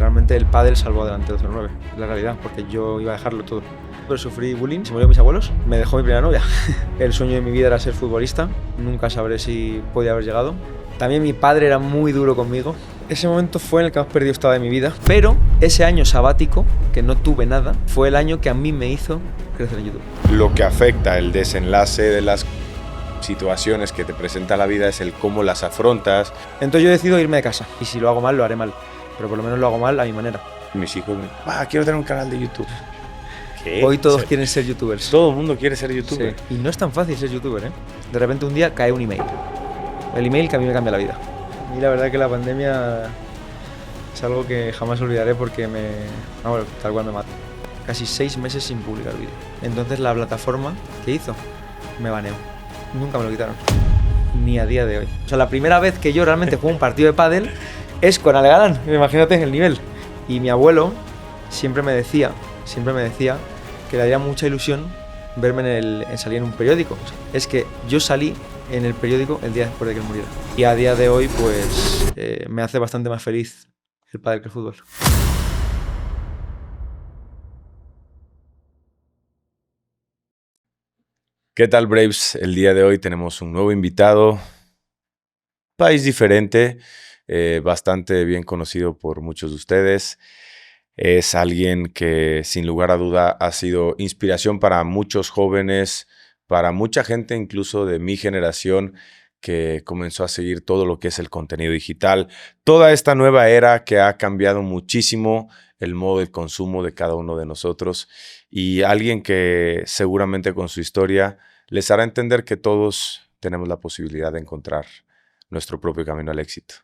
realmente el pádel salvó adelante 209, es la realidad, porque yo iba a dejarlo todo. Pero sufrí bullying, se murieron mis abuelos, me dejó mi primera novia. El sueño de mi vida era ser futbolista, nunca sabré si podía haber llegado. También mi padre era muy duro conmigo. Ese momento fue en el que más perdido estaba de mi vida, pero ese año sabático, que no tuve nada, fue el año que a mí me hizo crecer en YouTube. Lo que afecta el desenlace de las situaciones que te presenta la vida es el cómo las afrontas. Entonces yo decido irme de casa, y si lo hago mal, lo haré mal, pero por lo menos lo hago mal a mi manera. Mis hijos me dicen, quiero tener un canal de YouTube. ¿Qué? Hoy todos quieren ser youtubers. Todo el mundo quiere ser youtuber. Sí. Y no es tan fácil ser youtuber, ¿eh? De repente un día cae un email. El email que a mí me cambia la vida. Y la verdad que la pandemia es algo que jamás olvidaré porque tal cual me mató. Casi 6 meses sin publicar vídeo. Entonces la plataforma que hizo me baneó. Nunca me lo quitaron. Ni a día de hoy. O sea, la primera vez que yo realmente juego un partido de pádel es con Ale Galán. Imagínate el nivel. Y mi abuelo siempre me decía que le haría mucha ilusión verme en salir en un periódico. O sea, es que yo salí en el periódico el día después de que él muriera. Y a día de hoy, pues, me hace bastante más feliz el pádel que el fútbol. ¿Qué tal, Braves? El día de hoy tenemos un nuevo invitado, país diferente, bastante bien conocido por muchos de ustedes. Es alguien que, sin lugar a duda, ha sido inspiración para muchos jóvenes, para mucha gente incluso de mi generación que comenzó a seguir todo lo que es el contenido digital. Toda esta nueva era que ha cambiado muchísimo el modo de consumo de cada uno de nosotros y alguien que seguramente con su historia les hará entender que todos tenemos la posibilidad de encontrar nuestro propio camino al éxito.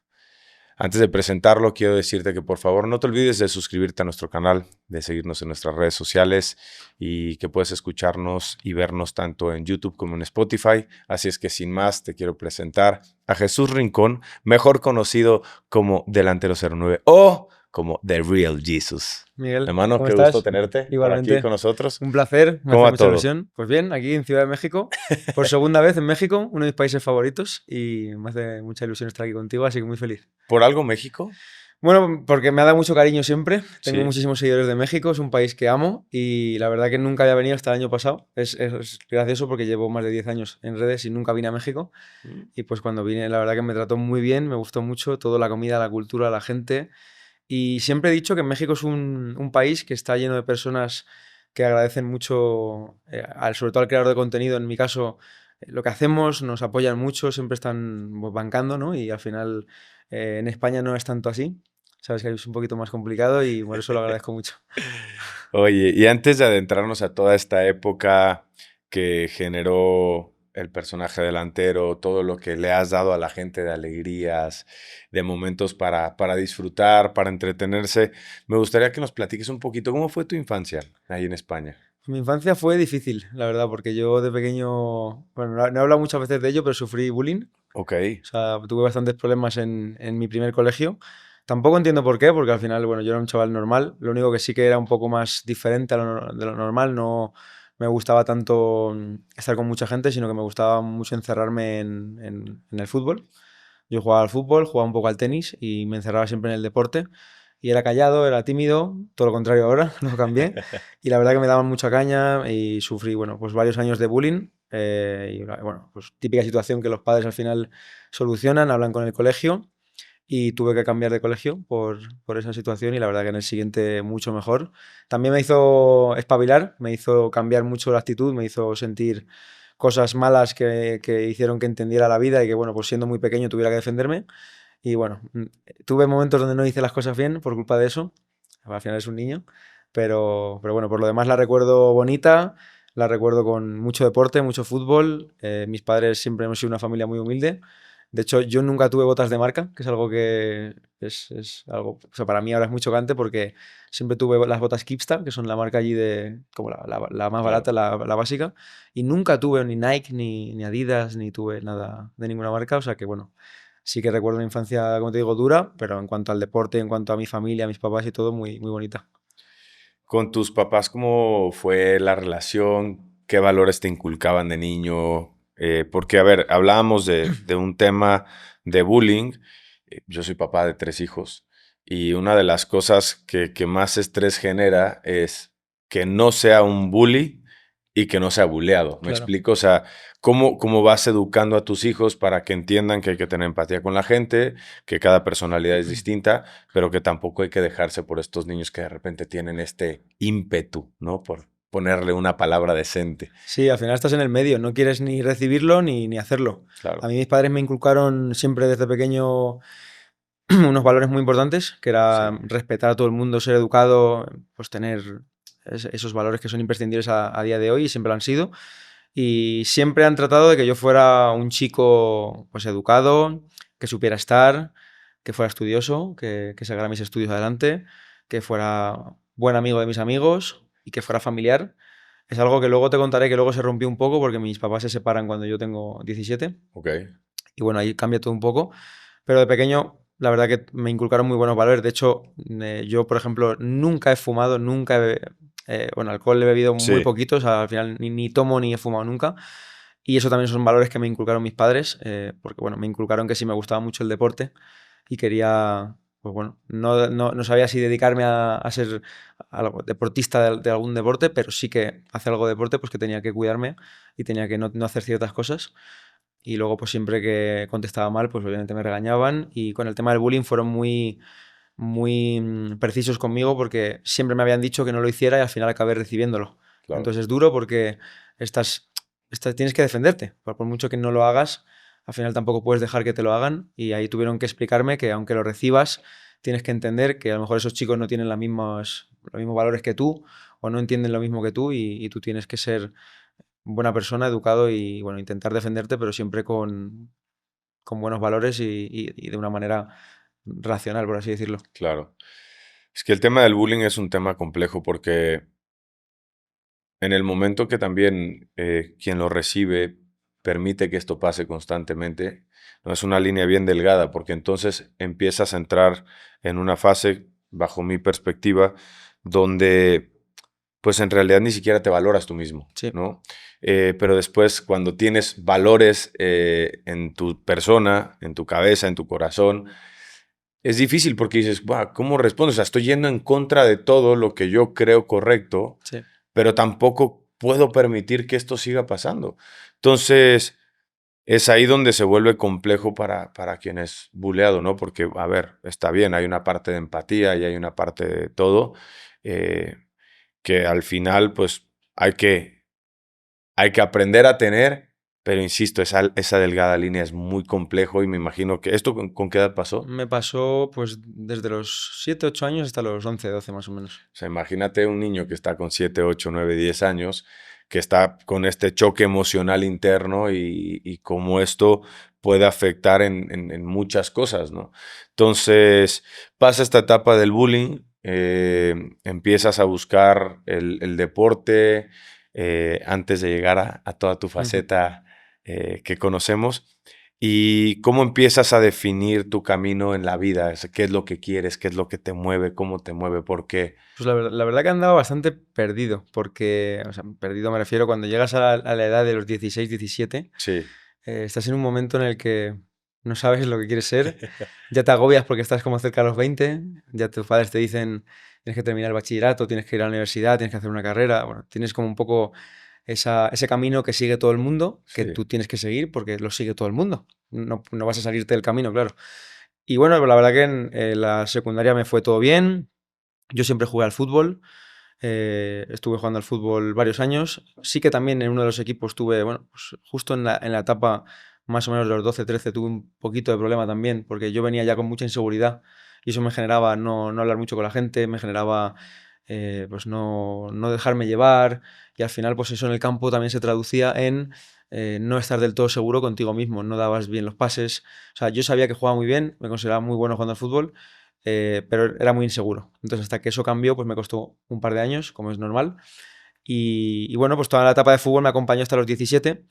Antes de presentarlo, quiero decirte que por favor no te olvides de suscribirte a nuestro canal, de seguirnos en nuestras redes sociales y que puedes escucharnos y vernos tanto en YouTube como en Spotify. Así es que sin más te quiero presentar a Jesús Rincón, mejor conocido como Delantero 09 o como The Real Jesus. Miguel, hermano, ¿cómo qué estás? gusto tenerte Igualmente. por aquí con nosotros. Un placer, me ¿Cómo hace va mucha todo? ilusión. Pues bien, aquí en Ciudad de México, por segunda vez en México, uno de mis países favoritos, y me hace mucha ilusión estar aquí contigo, así que muy feliz. ¿Por algo México? Bueno, porque me ha dado mucho cariño siempre. Tengo Sí. muchísimos seguidores de México, es un país que amo y la verdad que nunca había venido hasta el año pasado. Es gracioso porque llevo más de 10 años en redes y nunca vine a México. Y pues cuando vine, la verdad que me trató muy bien, me gustó mucho toda la comida, la cultura, la gente. Y siempre he dicho que México es un país que está lleno de personas que agradecen mucho, sobre todo al creador de contenido, en mi caso, lo que hacemos, nos apoyan mucho, siempre están pues, bancando, ¿no? Y al final en España no es tanto así. Sabes que es un poquito más complicado y por eso lo agradezco mucho. Oye, y antes de adentrarnos a toda esta época que generó el personaje delantero, todo lo que le has dado a la gente de alegrías, de momentos para disfrutar, para entretenerse, me gustaría que nos platiques un poquito cómo fue tu infancia ahí en España. Mi infancia fue difícil, la verdad, porque yo de pequeño, bueno, no he hablado muchas veces de ello, pero sufrí bullying. Ok. O sea, tuve bastantes problemas en mi primer colegio. Tampoco entiendo por qué, porque al final, bueno, yo era un chaval normal. Lo único que sí que era un poco más diferente de lo normal. No me gustaba tanto estar con mucha gente, sino que me gustaba mucho encerrarme en el fútbol. Yo jugaba al fútbol, jugaba un poco al tenis y me encerraba siempre en el deporte. Y era callado, era tímido, todo lo contrario ahora, lo cambié. Y la verdad que me daban mucha caña y sufrí, bueno, pues varios años de bullying. Y bueno, pues típica situación que los padres al final solucionan, hablan con el colegio y tuve que cambiar de colegio por esa situación y la verdad que en el siguiente mucho mejor. También me hizo espabilar, me hizo cambiar mucho la actitud, me hizo sentir cosas malas que hicieron que entendiera la vida y que, bueno, pues siendo muy pequeño tuviera que defenderme. Y bueno, tuve momentos donde no hice las cosas bien por culpa de eso. Al final es un niño. Pero bueno, por lo demás la recuerdo bonita, la recuerdo con mucho deporte, mucho fútbol. Mis padres siempre hemos sido una familia muy humilde. De hecho, yo nunca tuve botas de marca, que es algo que es algo, o sea, para mí ahora es muy chocante porque siempre tuve las botas Keepstar, que son la marca allí de, como la más barata, la básica, y nunca tuve ni Nike, ni Adidas, ni tuve nada de ninguna marca, o sea que bueno, sí que recuerdo una infancia, como te digo, dura, pero en cuanto al deporte, en cuanto a mi familia, a mis papás y todo, muy, muy bonita. ¿Con tus papás cómo fue la relación? ¿Qué valores te inculcaban de niño? Porque, a ver, hablábamos de un tema de bullying. Yo soy papá de 3 hijos Y una de las cosas que más estrés genera es que no sea un bully y que no sea buleado. ¿Me Claro. explico? O sea, ¿cómo vas educando a tus hijos para que entiendan que hay que tener empatía con la gente, que cada personalidad es distinta, pero que tampoco hay que dejarse por estos niños que de repente tienen este ímpetu, ¿no? Por ponerle una palabra decente. Sí, al final estás en el medio, no quieres ni recibirlo ni hacerlo. A Claro. mí mis padres me inculcaron siempre desde pequeño unos valores muy importantes, que era Sí. respetar a todo el mundo, ser educado, pues tener esos valores que son imprescindibles a día de hoy y siempre lo han sido. Y siempre han tratado de que yo fuera un chico pues educado, que supiera estar, que fuera estudioso, que sacara mis estudios adelante, que fuera buen amigo de mis amigos y que fuera familiar. Es algo que luego te contaré que luego se rompió un poco porque mis papás se separan cuando yo tengo 17 Ok. y bueno, ahí cambia todo un poco. Pero de pequeño, la verdad que me inculcaron muy buenos valores. De hecho, yo, por ejemplo, nunca he fumado, nunca he, bueno, alcohol he bebido muy Sí. poquito, o sea, al final ni tomo ni he fumado nunca. Y eso también son valores que me inculcaron mis padres, porque bueno, me inculcaron que sí me gustaba mucho el deporte y quería, pues bueno, no sabía si dedicarme a ser algo, deportista de algún deporte, pero sí que hacer algo de deporte, pues que tenía que cuidarme y tenía que no hacer ciertas cosas. Y luego, pues siempre que contestaba mal, pues obviamente me regañaban. Y con el tema del bullying fueron muy precisos conmigo porque siempre me habían dicho que no lo hiciera y al final acabé recibiéndolo. Claro. Entonces es duro porque tienes que defenderte. Por mucho que no lo hagas, al final tampoco puedes dejar que te lo hagan. Y ahí tuvieron que explicarme que aunque lo recibas, tienes que entender que a lo mejor esos chicos no tienen los mismos valores que tú o no entienden lo mismo que tú y tú tienes que ser buena persona, educado y bueno, intentar defenderte, pero siempre con buenos valores y de una manera racional, por así decirlo. Claro. Es que el tema del bullying es un tema complejo porque en el momento que también quien lo recibe permite que esto pase constantemente, no es una línea bien delgada, porque entonces empiezas a entrar en una fase, bajo mi perspectiva, donde pues en realidad ni siquiera te valoras tú mismo, Sí, ¿no? Pero después, cuando tienes valores en tu persona, en tu cabeza, en tu corazón, es difícil porque dices, "Buah, ¿cómo respondo? O sea, estoy yendo en contra de todo lo que yo creo correcto, sí. pero tampoco puedo permitir que esto siga pasando". Entonces, es ahí donde se vuelve complejo para quien es buleado, ¿no? Porque, a ver, está bien, hay una parte de empatía y hay una parte de todo, eh, que al final, pues, hay que, hay que aprender a tener, pero insisto, esa delgada línea es muy complejo y me imagino que esto con qué edad pasó. Me pasó pues desde los 7 8 años hasta los 11 12 más o menos. O sea, imagínate un niño que está con 7, 8, 9, 10 años, que está con este choque emocional interno y cómo esto puede afectar en muchas cosas, ¿no? Entonces, pasa esta etapa del bullying, empiezas a buscar el deporte antes de llegar a toda tu Ujú. faceta que conocemos. ¿Y cómo empiezas a definir tu camino en la vida? O sea, ¿qué es lo que quieres? ¿Qué es lo que te mueve? ¿Cómo te mueve? ¿Por qué? Pues la verdad que andaba bastante perdido, porque, o sea, perdido me refiero cuando llegas a la edad de los 16 17 Sí. estás en un momento en el que no sabes lo que quieres ser, ya te agobias porque estás como cerca de los 20, ya tus padres te dicen tienes que terminar el bachillerato, tienes que ir a la universidad, tienes que hacer una carrera, bueno, tienes como un poco ese camino que sigue todo el mundo, que Sí, tú tienes que seguir porque lo sigue todo el mundo, no vas a salirte del camino, claro. Y bueno, la verdad que en la secundaria me fue todo bien, yo siempre jugué al fútbol, estuve jugando al fútbol varios años. Sí que también en uno de los equipos tuve, bueno, pues justo en la etapa más o menos de los 12 13 tuve un poquito de problema también, porque yo venía ya con mucha inseguridad y eso me generaba no hablar mucho con la gente, me generaba pues no dejarme llevar y al final pues eso en el campo también se traducía en no estar del todo seguro contigo mismo, no dabas bien los pases. O sea, yo sabía que jugaba muy bien, me consideraba muy bueno jugando al fútbol, pero era muy inseguro. Entonces, hasta que eso cambió, pues me costó un par de años, como es normal. Y bueno, pues toda la etapa de fútbol me acompañó hasta los 17,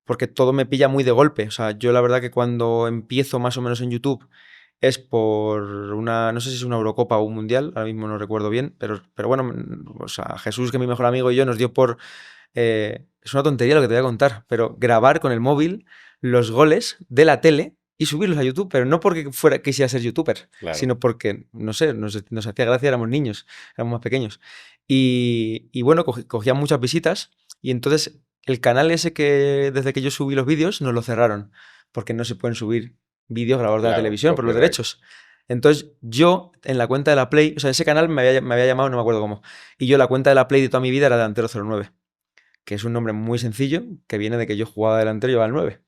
porque todo me pilla muy de golpe. O sea, yo la verdad que cuando empiezo más o menos en YouTube es por no sé si es una Eurocopa o un Mundial, ahora mismo no recuerdo bien, pero bueno, o sea, Jesús, que es mi mejor amigo, y yo nos dio por... es una tontería lo que te voy a contar, pero grabar con el móvil los goles de la tele y subirlos a YouTube, pero no porque quisiera ser youtuber, Claro. sino porque, no sé, nos hacía gracia, éramos niños, éramos más pequeños. Y bueno, cogían muchas visitas y entonces el canal ese que desde que yo subí los vídeos nos lo cerraron, porque no se pueden subir vídeos grabados de la Claro, televisión por los copyright. derechos. Entonces yo en la cuenta de la Play, o sea, ese canal me había llamado, no me acuerdo cómo, y yo la cuenta de la Play de toda mi vida era Delantero09, que es un nombre muy sencillo, que viene de que yo jugaba delantero y llevaba el 9.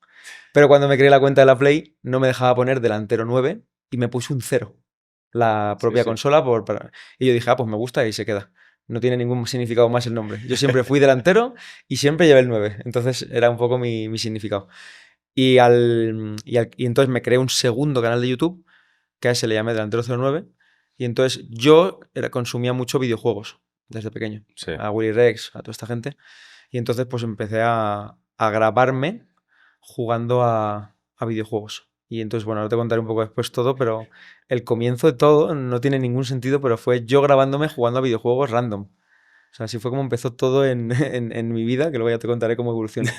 Pero cuando me creé la cuenta de la Play, no me dejaba poner delantero 9 y me puse un 0. La Sí, propia sí. consola. Y yo dije, pues me gusta y se queda. No tiene ningún significado más el nombre. Yo siempre fui delantero y siempre llevé el 9. Entonces era un poco mi significado. Y entonces me creé un segundo canal de YouTube, que a ese le llamé Delantero09. Y entonces yo consumía mucho videojuegos desde pequeño. Sí. A Willy Rex, a toda esta gente. Y entonces pues empecé a grabarme jugando a videojuegos. Y entonces, bueno, ahora te contaré un poco después todo, pero el comienzo de todo no tiene ningún sentido, pero fue yo grabándome jugando a videojuegos random. O sea, así fue como empezó todo en mi vida, que luego ya te contaré cómo evoluciona.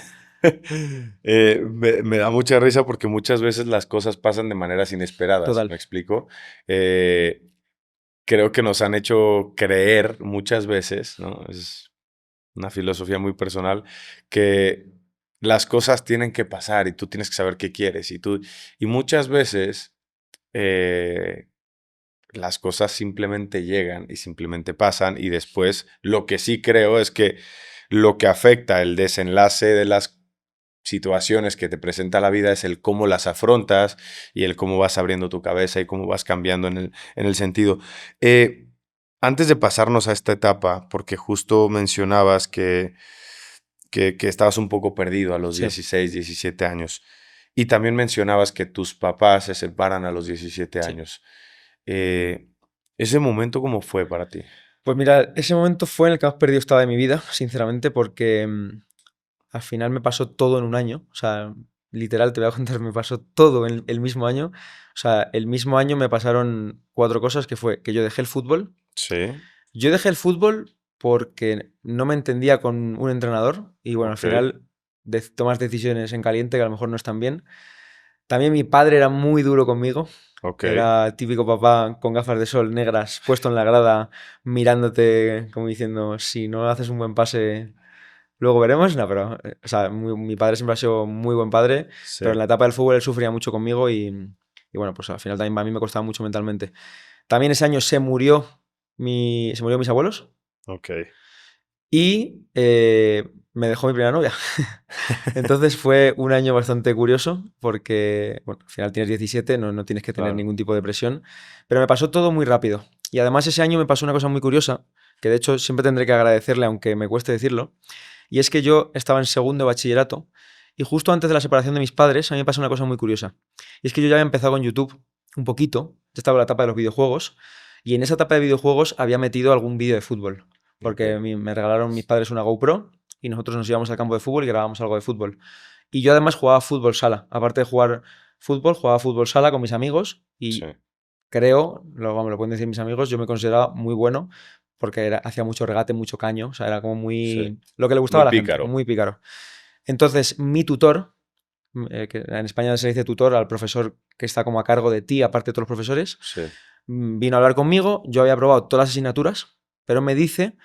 Me da mucha risa porque muchas veces las cosas pasan de maneras inesperadas, Total. ¿me explico? Eh, Creo que nos han hecho creer muchas veces, ¿no? Es una filosofía muy personal, que las cosas tienen que pasar y tú tienes que saber qué quieres. Y muchas veces eh, las cosas simplemente llegan y simplemente pasan y después lo que sí creo es que lo que afecta el desenlace de las situaciones que te presenta la vida es el cómo las afrontas y el cómo vas abriendo tu cabeza y cómo vas cambiando en el sentido. Eh, Antes de pasarnos a esta etapa, porque justo mencionabas que estabas un poco perdido a los Sí. 16, 17 años y también mencionabas que tus papás se separan a los 17 Sí. años. ¿Ese momento cómo fue para ti? Pues mira, ese momento fue en el que más perdido estaba de mi vida, sinceramente, porque al final me pasó todo en un año. O sea, literal, te voy a contar, me pasó todo en el mismo año. O sea, el mismo año me pasaron 4 cosas, que fue que yo dejé el fútbol. Sí, Yo dejé el fútbol porque no me entendía con un entrenador y bueno, al ok, final tomas decisiones en caliente que a lo mejor no están bien. También mi padre era muy duro conmigo. ok, Era típico papá con gafas de sol negras, puesto en la grada, mirándote como diciendo, si no haces un buen pase, luego veremos. No, pero, o sea, mi padre siempre ha sido muy buen padre, pero en sí, la etapa del fútbol él sufría mucho conmigo y bueno, pues al final también a mí me costaba mucho mentalmente. También ese año se murió mis abuelos ok. y me dejó mi primera novia. Entonces fue un año bastante curioso porque, bueno, al final tienes 17, no tienes que tener Claro, ningún tipo de presión, pero me pasó todo muy rápido. Y además ese año me pasó una cosa muy curiosa, que de hecho siempre tendré que agradecerle, aunque me cueste decirlo, y es que yo estaba en segundo de bachillerato y justo antes de la separación de mis padres a mí me pasó una cosa muy curiosa. Y es que yo ya había empezado con YouTube un poquito, ya estaba en la etapa de los videojuegos, y en esa etapa de videojuegos había metido algún vídeo de fútbol, ok, porque me regalaron mis padres una GoPro y nosotros nos íbamos al campo de fútbol y grabábamos algo de fútbol. Y yo además jugaba fútbol sala. Aparte de jugar fútbol, jugaba fútbol sala con mis amigos sí, y creo, vamos, lo pueden decir mis amigos, yo me consideraba muy bueno porque hacía mucho regate, mucho caño. O sea, era como sí. muy... Lo que le gustaba Muy a la gente, pícaro. muy pícaro. Entonces, mi tutor, que en España se le dice tutor al profesor que está como a cargo de ti, aparte de todos los profesores, Sí, vino a hablar conmigo. Yo había aprobado todas las asignaturas, pero me dice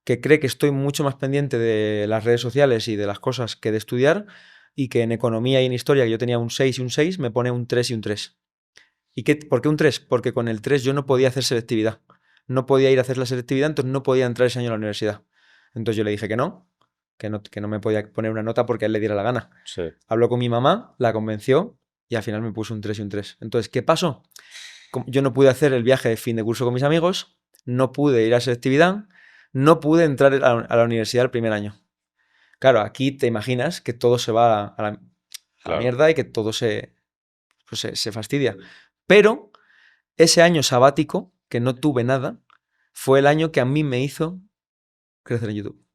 que cree que estoy mucho más pendiente de las redes sociales y de las cosas que de estudiar y que en economía y en historia, que yo tenía un 6 y un 6, me pone un 3 y un 3. ¿Por qué un 3? Porque con el 3 yo no podía hacer selectividad. No podía ir a hacer la selectividad, entonces no podía entrar ese año a la universidad. Entonces yo le dije que no me podía poner una nota porque a él le diera la gana. sí. Habló con mi mamá, la convenció y al final me puso un 3 y un 3. Entonces, ¿qué pasó? Yo no pude hacer el viaje de fin de curso con mis amigos, no pude ir a selectividad, no pude entrar a la universidad el primer año. Claro, aquí te imaginas que todo se va a la Claro. mierda y que todo pues se fastidia. Pero ese año sabático, que no tuve nada, fue el año que a mí me hizo crecer en YouTube.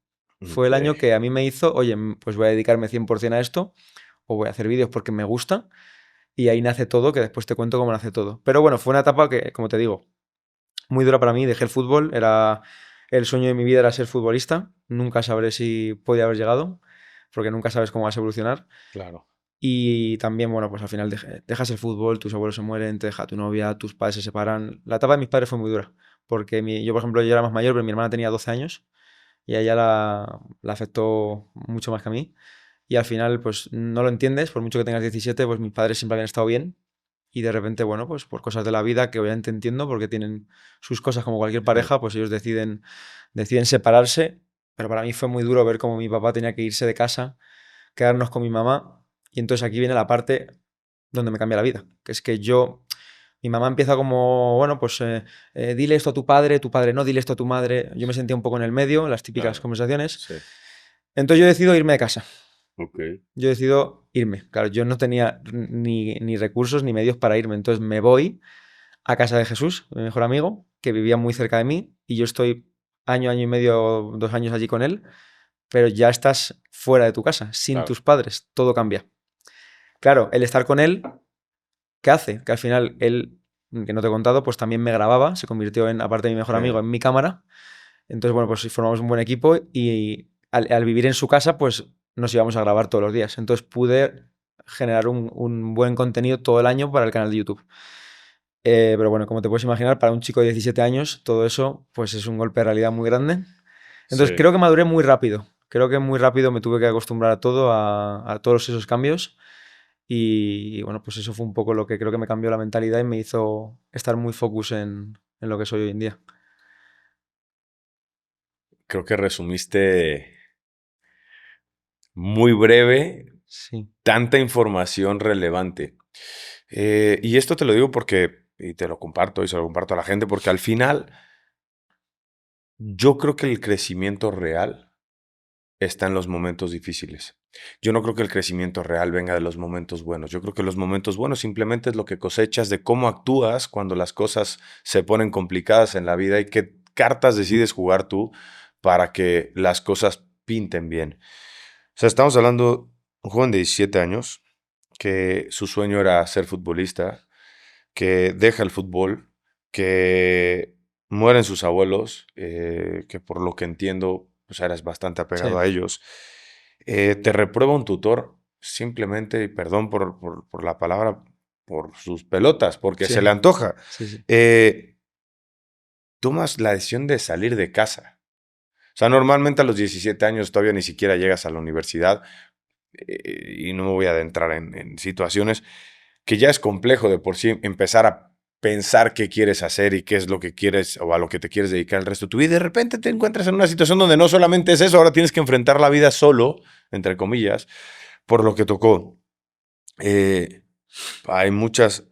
Fue el Ok. año que a mí me hizo, oye, pues voy a dedicarme 100% a esto, o voy a hacer vídeos porque me gusta, y ahí nace todo, que después te cuento cómo nace todo. Pero bueno, fue una etapa que, como te digo, muy dura para mí. Dejé el fútbol, el sueño de mi vida era ser futbolista. Nunca sabré si podía haber llegado, porque nunca sabes cómo vas a evolucionar. Claro. Y también, bueno, pues al final dejas el fútbol, tus abuelos se mueren, te deja tu novia, tus padres se separan. La etapa de mis padres fue muy dura, porque yo, por ejemplo, yo era más mayor, pero mi hermana tenía 12 años y a ella la afectó mucho más que a mí. Y al final, pues no lo entiendes, por mucho que tengas 17, pues mis padres siempre habían estado bien. Y de repente, bueno, pues por cosas de la vida que obviamente entiendo, porque tienen sus cosas como cualquier Sí. pareja, pues ellos deciden separarse. Pero para mí fue muy duro ver cómo mi papá tenía que irse de casa, quedarnos con mi mamá. Y entonces aquí viene la parte donde me cambia la vida, que es que mi mamá empieza como, bueno, pues dile esto a tu padre no, dile esto a tu madre. Yo me sentía un poco en el medio, en las típicas Claro, conversaciones. sí. Entonces yo decido irme de casa. Ok. Yo decido irme. Claro, yo no tenía ni recursos ni medios para irme. Entonces me voy a casa de Jesús, mi mejor amigo, que vivía muy cerca de mí, y yo estoy año y medio, 2 años allí con él, pero ya estás fuera de tu casa, sin Claro. tus padres, todo cambia. Claro, el estar con él, ¿qué hace? Que al final él, que no te he contado, pues también me grababa, se convirtió en, aparte de mi mejor amigo, Sí. en mi cámara. Entonces, bueno, pues formamos un buen equipo y al vivir en su casa, pues nos íbamos a grabar todos los días. Entonces pude generar un buen contenido todo el año para el canal de YouTube. Pero bueno, como te puedes imaginar, para un chico de 17 años, todo eso pues es un golpe de realidad muy grande. Entonces Sí. creo que maduré muy rápido. Creo que muy rápido me tuve que acostumbrar a todo, a todos esos cambios. Y bueno, pues eso fue un poco lo que creo que me cambió la mentalidad y me hizo estar muy focus en lo que soy hoy en día. Creo que resumiste muy breve Sí, tanta información relevante. Y esto te lo digo porque, y te lo comparto y se lo comparto a la gente, porque al final yo creo que el crecimiento real está en los momentos difíciles. Yo no creo que el crecimiento real venga de los momentos buenos. Yo creo que los momentos buenos simplemente es lo que cosechas de cómo actúas cuando las cosas se ponen complicadas en la vida y qué cartas decides jugar tú para que las cosas pinten bien. O sea, estamos hablando de un joven de 17 años que su sueño era ser futbolista, que deja el fútbol, que mueren sus abuelos, que por lo que entiendo, pues eres bastante apegado sí, a ellos. Te reprueba un tutor simplemente, y perdón por la palabra, por sus pelotas, porque sí, se le antoja. sí, sí. Eh, Tomas la decisión de salir de casa. O sea, normalmente a los 17 años todavía ni siquiera llegas a la universidad, y no me voy a adentrar en situaciones que ya es complejo de por sí empezar a pensar qué quieres hacer y qué es lo que quieres o a lo que te quieres dedicar el resto de tu vida. Y de repente te encuentras en una situación donde no solamente es eso, ahora tienes que enfrentar la vida solo, entre comillas, por lo que tocó. Eh, hay muchas,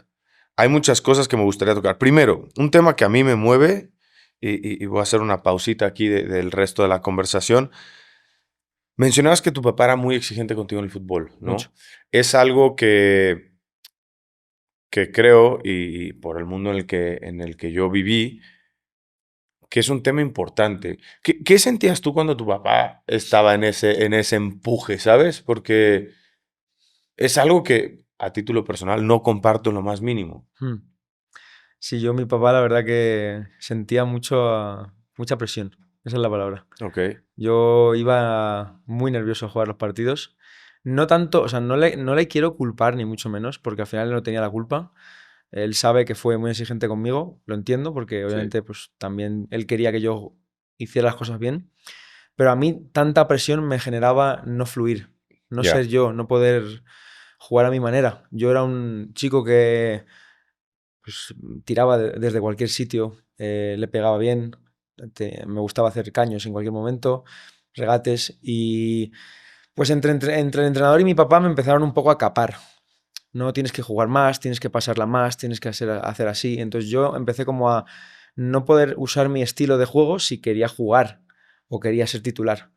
hay muchas cosas que me gustaría tocar. Primero, un tema que a mí me mueve, y voy a hacer una pausita aquí del resto de la conversación. Mencionabas que tu papá era muy exigente contigo en el fútbol, Mucho. ¿no? Es algo que creo, y por el mundo en el que yo viví, que es un tema importante. ¿Qué sentías tú cuando tu papá estaba en ese empuje, sabes? Porque es algo que, a título personal, no comparto en lo más mínimo. Hmm. Sí, yo, mi papá, la verdad que sentía mucha presión. Esa es la palabra. Ok, Yo iba muy nervioso a jugar los partidos. No tanto, o sea, no le quiero culpar ni mucho menos, porque al final él no tenía la culpa. Él sabe que fue muy exigente conmigo, lo entiendo, porque sí, obviamente pues también él quería que yo hiciera las cosas bien. Pero a mí tanta presión me generaba no fluir, no ya, ser yo, no poder jugar a mi manera. Yo era un chico que pues, tiraba desde cualquier sitio, le pegaba bien, me gustaba hacer caños en cualquier momento, regates y pues entre el entrenador y mi papá me empezaron un poco a capar. No tienes que jugar más, tienes que pasarla más, tienes que hacer así. Entonces yo empecé como a no poder usar mi estilo de juego si quería jugar o quería ser titular.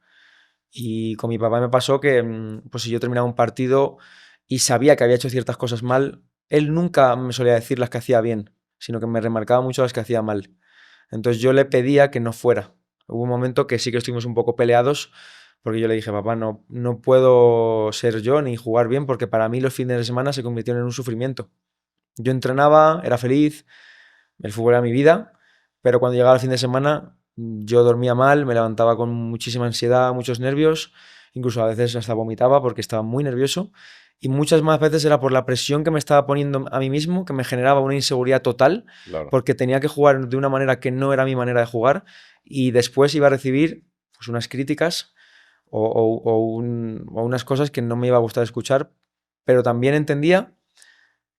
Y con mi papá me pasó que, pues si yo terminaba un partido y sabía que había hecho ciertas cosas mal, él nunca me solía decir las que hacía bien, sino que me remarcaba mucho las que hacía mal. Entonces yo le pedía que no fuera. Hubo un momento que sí que estuvimos un poco peleados, porque yo le dije, papá, no puedo ser yo ni jugar bien, porque para mí los fines de semana se convirtieron en un sufrimiento. Yo entrenaba, era feliz, el fútbol era mi vida, pero cuando llegaba el fin de semana yo dormía mal, me levantaba con muchísima ansiedad, muchos nervios incluso a veces hasta vomitaba porque estaba muy nervioso. Y muchas más veces era por la presión que me estaba poniendo a mí mismo, que me generaba una inseguridad total, Claro. porque tenía que jugar de una manera que no era mi manera de jugar, y después iba a recibir pues, unas críticas o unas cosas que no me iba a gustar escuchar, pero también entendía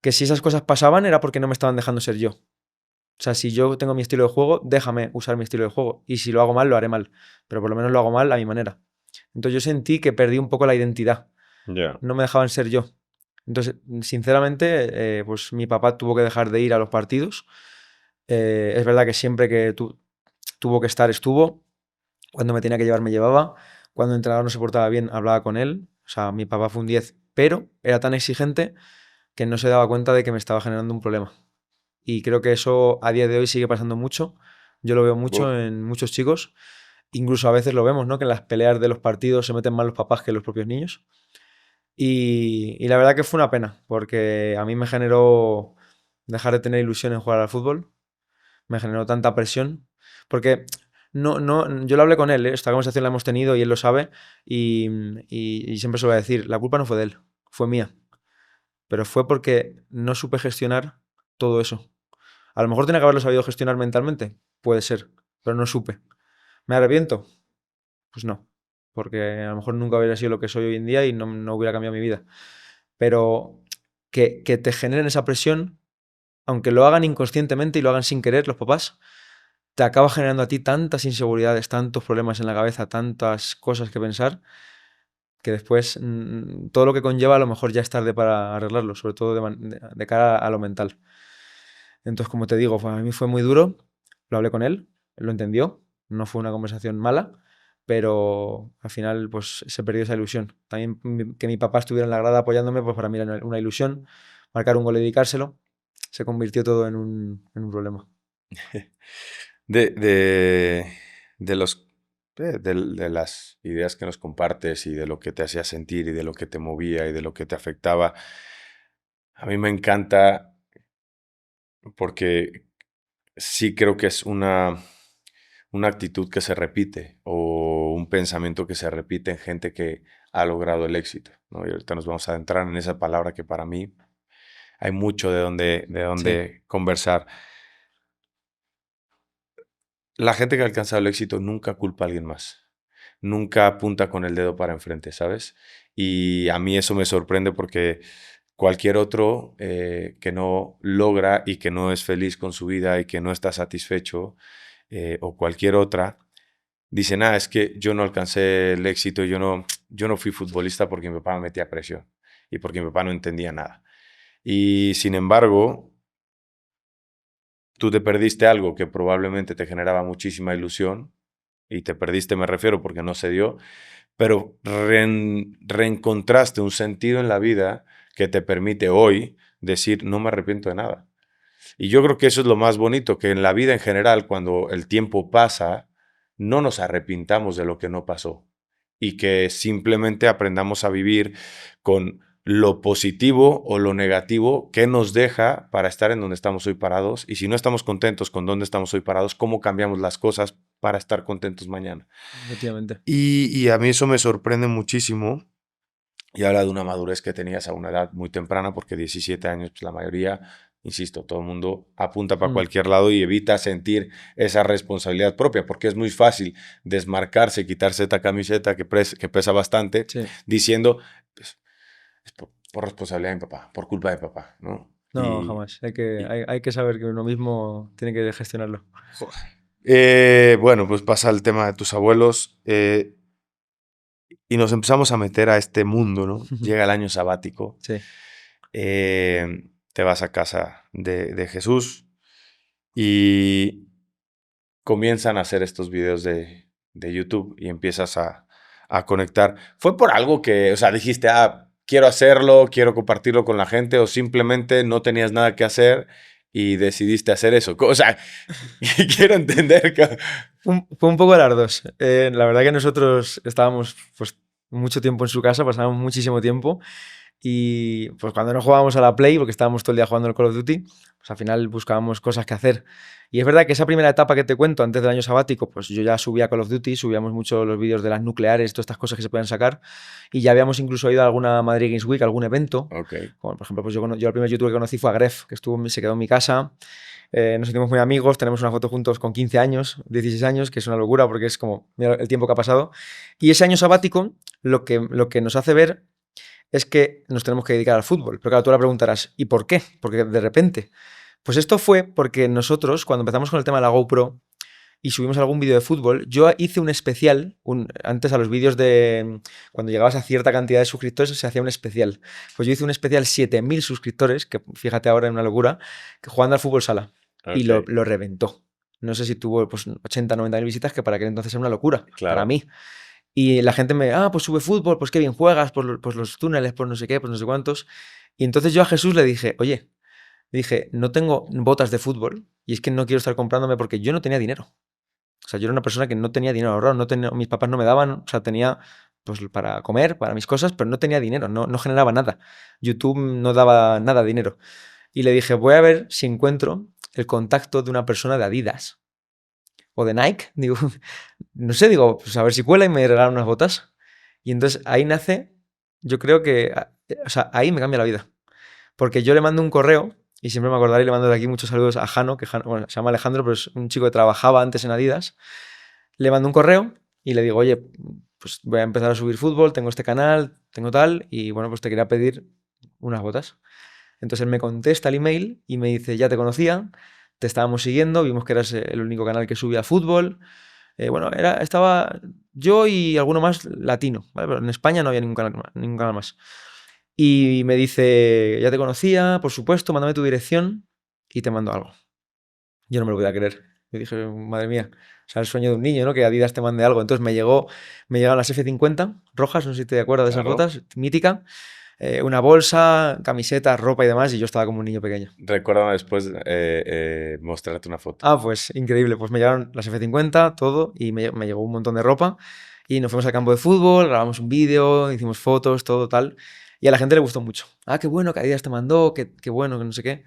que si esas cosas pasaban era porque no me estaban dejando ser yo. O sea, si yo tengo mi estilo de juego, déjame usar mi estilo de juego. Y si lo hago mal, lo haré mal. Pero por lo menos lo hago mal a mi manera. Entonces yo sentí que perdí un poco la identidad. Ya. No me dejaban ser yo. Entonces, sinceramente, pues mi papá tuvo que dejar de ir a los partidos. Es verdad que siempre que tuvo que estar, estuvo. Cuando me tenía que llevar, me llevaba. Cuando el entrenador no se portaba bien, hablaba con él. O sea, mi papá fue un 10, pero era tan exigente que no se daba cuenta de que me estaba generando un problema. Y creo que eso a día de hoy sigue pasando mucho. Yo lo veo Uf. mucho en muchos chicos. Incluso a veces lo vemos, ¿no? Que en las peleas de los partidos se meten más los papás que los propios niños. Y la verdad que fue una pena, porque a mí me generó dejar de tener ilusión en jugar al fútbol. Me generó tanta presión. Porque yo lo hablé con él, ¿eh? Esta conversación la hemos tenido y él lo sabe. Y siempre se lo voy a decir, la culpa no fue de él, fue mía. Pero fue porque no supe gestionar todo eso. A lo mejor tenía que haberlo sabido gestionar mentalmente, puede ser, pero no supe. ¿Me arrepiento? Pues no, porque a lo mejor nunca hubiera sido lo que soy hoy en día y no hubiera cambiado mi vida. Pero que te generen esa presión, aunque lo hagan inconscientemente y lo hagan sin querer los papás, te acaba generando a ti tantas inseguridades, tantos problemas en la cabeza, tantas cosas que pensar, que después todo lo que conlleva a lo mejor ya es tarde para arreglarlo, sobre todo de cara a lo mental. Entonces, como te digo, a mí fue muy duro, lo hablé con él lo entendió, no fue una conversación mala, pero al final pues se perdió esa ilusión. También que mi papá estuviera en la grada apoyándome, pues para mí era una ilusión, marcar un gol y dedicárselo, se convirtió todo en un problema. De, de, de los, de las ideas que nos compartes y de lo que te hacía sentir y de lo que te movía y de lo que te afectaba, a mí me encanta porque sí creo que es una actitud que se repite o un pensamiento que se repite en gente que ha logrado el éxito, ¿no? Y ahorita nos vamos a adentrar en esa palabra que para mí hay mucho de Sí, dónde conversar. La gente que ha alcanzado el éxito nunca culpa a alguien más. Nunca apunta con el dedo para enfrente, ¿sabes? Y a mí eso me sorprende porque cualquier otro que no logra y que no es feliz con su vida y que no está satisfecho, o cualquier otra, dicen, es que yo no alcancé el éxito, yo no fui futbolista porque mi papá me metía presión y porque mi papá no entendía nada. Y sin embargo, tú te perdiste algo que probablemente te generaba muchísima ilusión y te perdiste, me refiero, porque no se dio, pero reencontraste un sentido en la vida que te permite hoy decir, no me arrepiento de nada. Y yo creo que eso es lo más bonito, que en la vida en general, cuando el tiempo pasa, no nos arrepintamos de lo que no pasó y que simplemente aprendamos a vivir con lo positivo o lo negativo que nos deja para estar en donde estamos hoy parados. Y si no estamos contentos con donde estamos hoy parados, ¿cómo cambiamos las cosas para estar contentos mañana? efectivamente. Y a mí eso me sorprende muchísimo y habla de una madurez que tenías a una edad muy temprana, porque 17 años, pues la mayoría, insisto, todo el mundo apunta para Mm, cualquier lado y evita sentir esa responsabilidad propia, porque es muy fácil desmarcarse, quitarse esta camiseta que pesa bastante, sí, diciendo, pues, es por responsabilidad de mi papá, por culpa de mi papá, ¿no? no, jamás. Hay que saber que uno mismo tiene que gestionarlo. Bueno, pues pasa el tema de tus abuelos. Y nos empezamos a meter a este mundo, ¿no? Llega el año sabático, Sí, te vas a casa de Jesús y comienzan a hacer estos videos de YouTube y empiezas a conectar. ¿Fue por algo que, o sea, dijiste, quiero hacerlo, quiero compartirlo con la gente, o simplemente no tenías nada que hacer y decidiste hacer eso? O sea, quiero entender que... fue un poco de las dos. La verdad que nosotros estábamos pues mucho tiempo en su casa, pasábamos muchísimo tiempo. Y pues cuando no jugábamos a la Play, porque estábamos todo el día jugando al Call of Duty, pues al final buscábamos cosas que hacer. Y es verdad que esa primera etapa que te cuento, antes del año sabático, pues yo ya subía Call of Duty, subíamos mucho los vídeos de las nucleares, todas estas cosas que se pueden sacar, y ya habíamos incluso ido a alguna Madrid Games Week, algún evento. Ok. Como, por ejemplo, pues yo el primer youtuber que conocí fue a Gref, que se quedó en mi casa. Nos sentimos muy amigos, tenemos una foto juntos con 15 años, 16 años, que es una locura porque es como, mira el tiempo que ha pasado. Y ese año sabático lo que nos hace ver es que nos tenemos que dedicar al fútbol. Pero claro, tú ahora preguntarás, ¿y por qué? Porque de repente. Pues esto fue porque nosotros, cuando empezamos con el tema de la GoPro y subimos algún vídeo de fútbol, yo hice un especial, antes a los vídeos de cuando llegabas a cierta cantidad de suscriptores se hacía un especial. Pues yo hice un especial 7.000 suscriptores, que fíjate ahora en una locura, que jugando al fútbol sala. Y Ok. lo reventó. No sé si tuvo pues 80, 90 mil visitas, que para aquel entonces era una locura, para Claro. mí. Y la gente pues sube fútbol, pues qué bien juegas, pues los túneles, pues no sé qué, pues no sé cuántos. Y entonces yo a Jesús le dije, oye, no tengo botas de fútbol y es que no quiero estar comprándome porque yo no tenía dinero. O sea, yo era una persona que no tenía dinero ahorrado, mis papás no me daban, o sea, tenía pues para comer, para mis cosas, pero no tenía dinero, no generaba nada. YouTube no daba nada de dinero. Y le dije, voy a ver si encuentro el contacto de una persona de Adidas o de Nike. Digo, no sé, digo, pues a ver si cuela y me regalan unas botas. Y entonces ahí nace, yo creo que, o sea, ahí me cambia la vida. Porque yo le mando un correo, y siempre me acordaré y le mando de aquí muchos saludos a Jano, que bueno, se llama Alejandro, pero es un chico que trabajaba antes en Adidas. Le mando un correo y le digo, oye, pues voy a empezar a subir fútbol, tengo este canal, tengo tal, y bueno, pues te quería pedir unas botas. Entonces él me contesta el email y me dice, ya te conocía, te estábamos siguiendo, vimos que eras el único canal que subía fútbol. Bueno, estaba yo y alguno más latino, ¿vale? Pero en España no había ningún canal más. Y me dice, ya te conocía, por supuesto, mándame tu dirección y te mando algo. Yo no me lo podía creer. Yo dije, madre mía, o sea, el sueño de un niño, ¿no? Que Adidas te mande algo. Entonces me llegaron las F50 rojas, no sé si te acuerdas de esas Claro. botas, mítica, una bolsa, camiseta, ropa y demás, y yo estaba como un niño pequeño. Recuerda después mostrarte una foto. Pues increíble, pues me llegaron las F50, todo, y me llegó un montón de ropa, y nos fuimos al campo de fútbol, grabamos un vídeo, hicimos fotos, todo tal, y a la gente le gustó mucho. Qué bueno que Adidas te mandó, qué bueno, que no sé qué.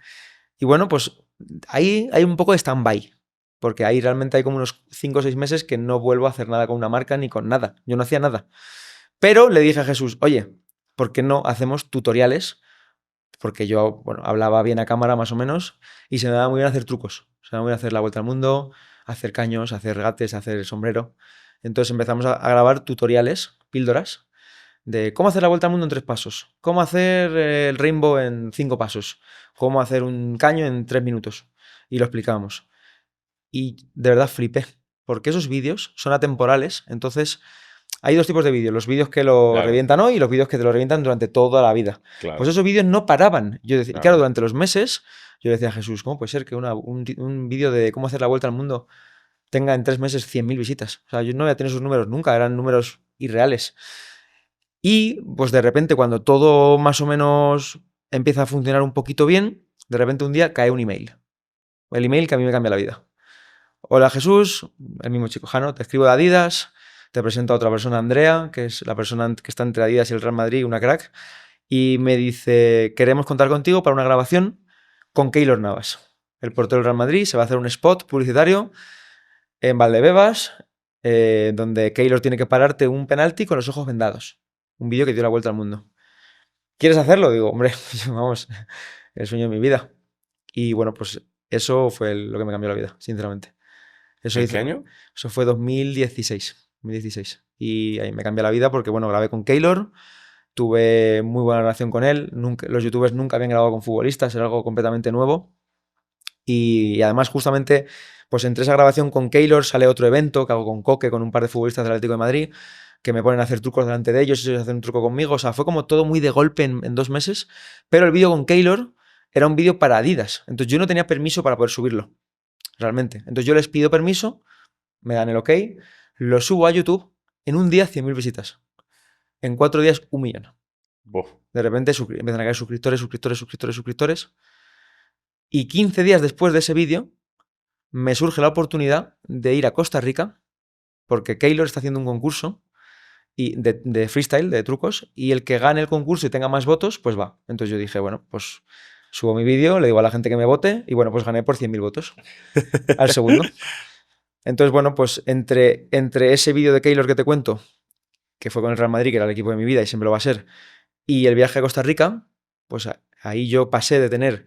Y bueno, pues ahí hay un poco de stand-by, porque ahí realmente hay como unos 5 o 6 meses que no vuelvo a hacer nada con una marca ni con nada. Yo no hacía nada. Pero le dije a Jesús, oye, ¿por qué no hacemos tutoriales? Porque yo, bueno, hablaba bien a cámara más o menos y se me daba muy bien hacer trucos. Se me daba muy bien hacer la vuelta al mundo, hacer caños, hacer gates, hacer sombrero. Entonces empezamos a grabar tutoriales, píldoras, de cómo hacer la vuelta al mundo en 3 pasos, cómo hacer el rainbow en 5 pasos, cómo hacer un caño en 3 minutos. Y lo explicábamos. Y de verdad flipé, porque esos vídeos son atemporales, entonces hay 2 tipos de vídeos, los vídeos que lo Claro, revientan hoy y los vídeos que te lo revientan durante toda la vida. Pues claro, esos vídeos no paraban. Yo decía, y claro, claro. durante los meses yo decía a Jesús, ¿cómo puede ser que un vídeo de cómo hacer la vuelta al mundo tenga en 3 meses 100.000 visitas? O sea, yo no había tenido esos números nunca, eran números irreales. Y pues de repente cuando todo más o menos empieza a funcionar un poquito bien, de repente un día cae un email. El email que a mí me cambia la vida. Hola Jesús, el mismo chico Jano, te escribo de Adidas, te presento a otra persona, Andrea, que es la persona que está entre Adidas y el Real Madrid, una crack, y me dice, queremos contar contigo para una grabación con Keylor Navas, el portero del Real Madrid, se va a hacer un spot publicitario en Valdebebas, donde Keylor tiene que pararte un penalti con los ojos vendados, un vídeo que dio la vuelta al mundo. ¿Quieres hacerlo? Digo, hombre, vamos, el sueño de mi vida. Y bueno, pues eso fue lo que me cambió la vida, sinceramente. Eso ¿En qué hice, año? eso fue 2016. Y ahí me cambió la vida porque, bueno, grabé con Keylor, tuve muy buena relación con él. Los youtubers nunca habían grabado con futbolistas, era algo completamente nuevo. Y además, justamente, pues entre esa grabación con Keylor sale otro evento que hago con Coque, con un par de futbolistas del Atlético de Madrid, que me ponen a hacer trucos delante de ellos y ellos hacen un truco conmigo. O sea, fue como todo muy de golpe en 2 meses. Pero el vídeo con Keylor era un vídeo para Adidas. Entonces yo no tenía permiso para poder subirlo, realmente. Entonces yo les pido permiso, me dan el ok, lo subo a YouTube, en un día 100.000 visitas. En 4 días 1.000.000. Bof. De repente empiezan a caer suscriptores. Y 15 días después de ese vídeo, me surge la oportunidad de ir a Costa Rica, porque Keylor está haciendo un concurso y de freestyle, de trucos, y el que gane el concurso y tenga más votos, pues va. Entonces yo dije, bueno, pues subo mi vídeo, le digo a la gente que me vote y bueno, pues gané por 100.000 votos al segundo. Entonces, bueno, pues entre ese vídeo de Keylor que te cuento, que fue con el Real Madrid, que era el equipo de mi vida y siempre lo va a ser, y el viaje a Costa Rica, pues ahí yo pasé de tener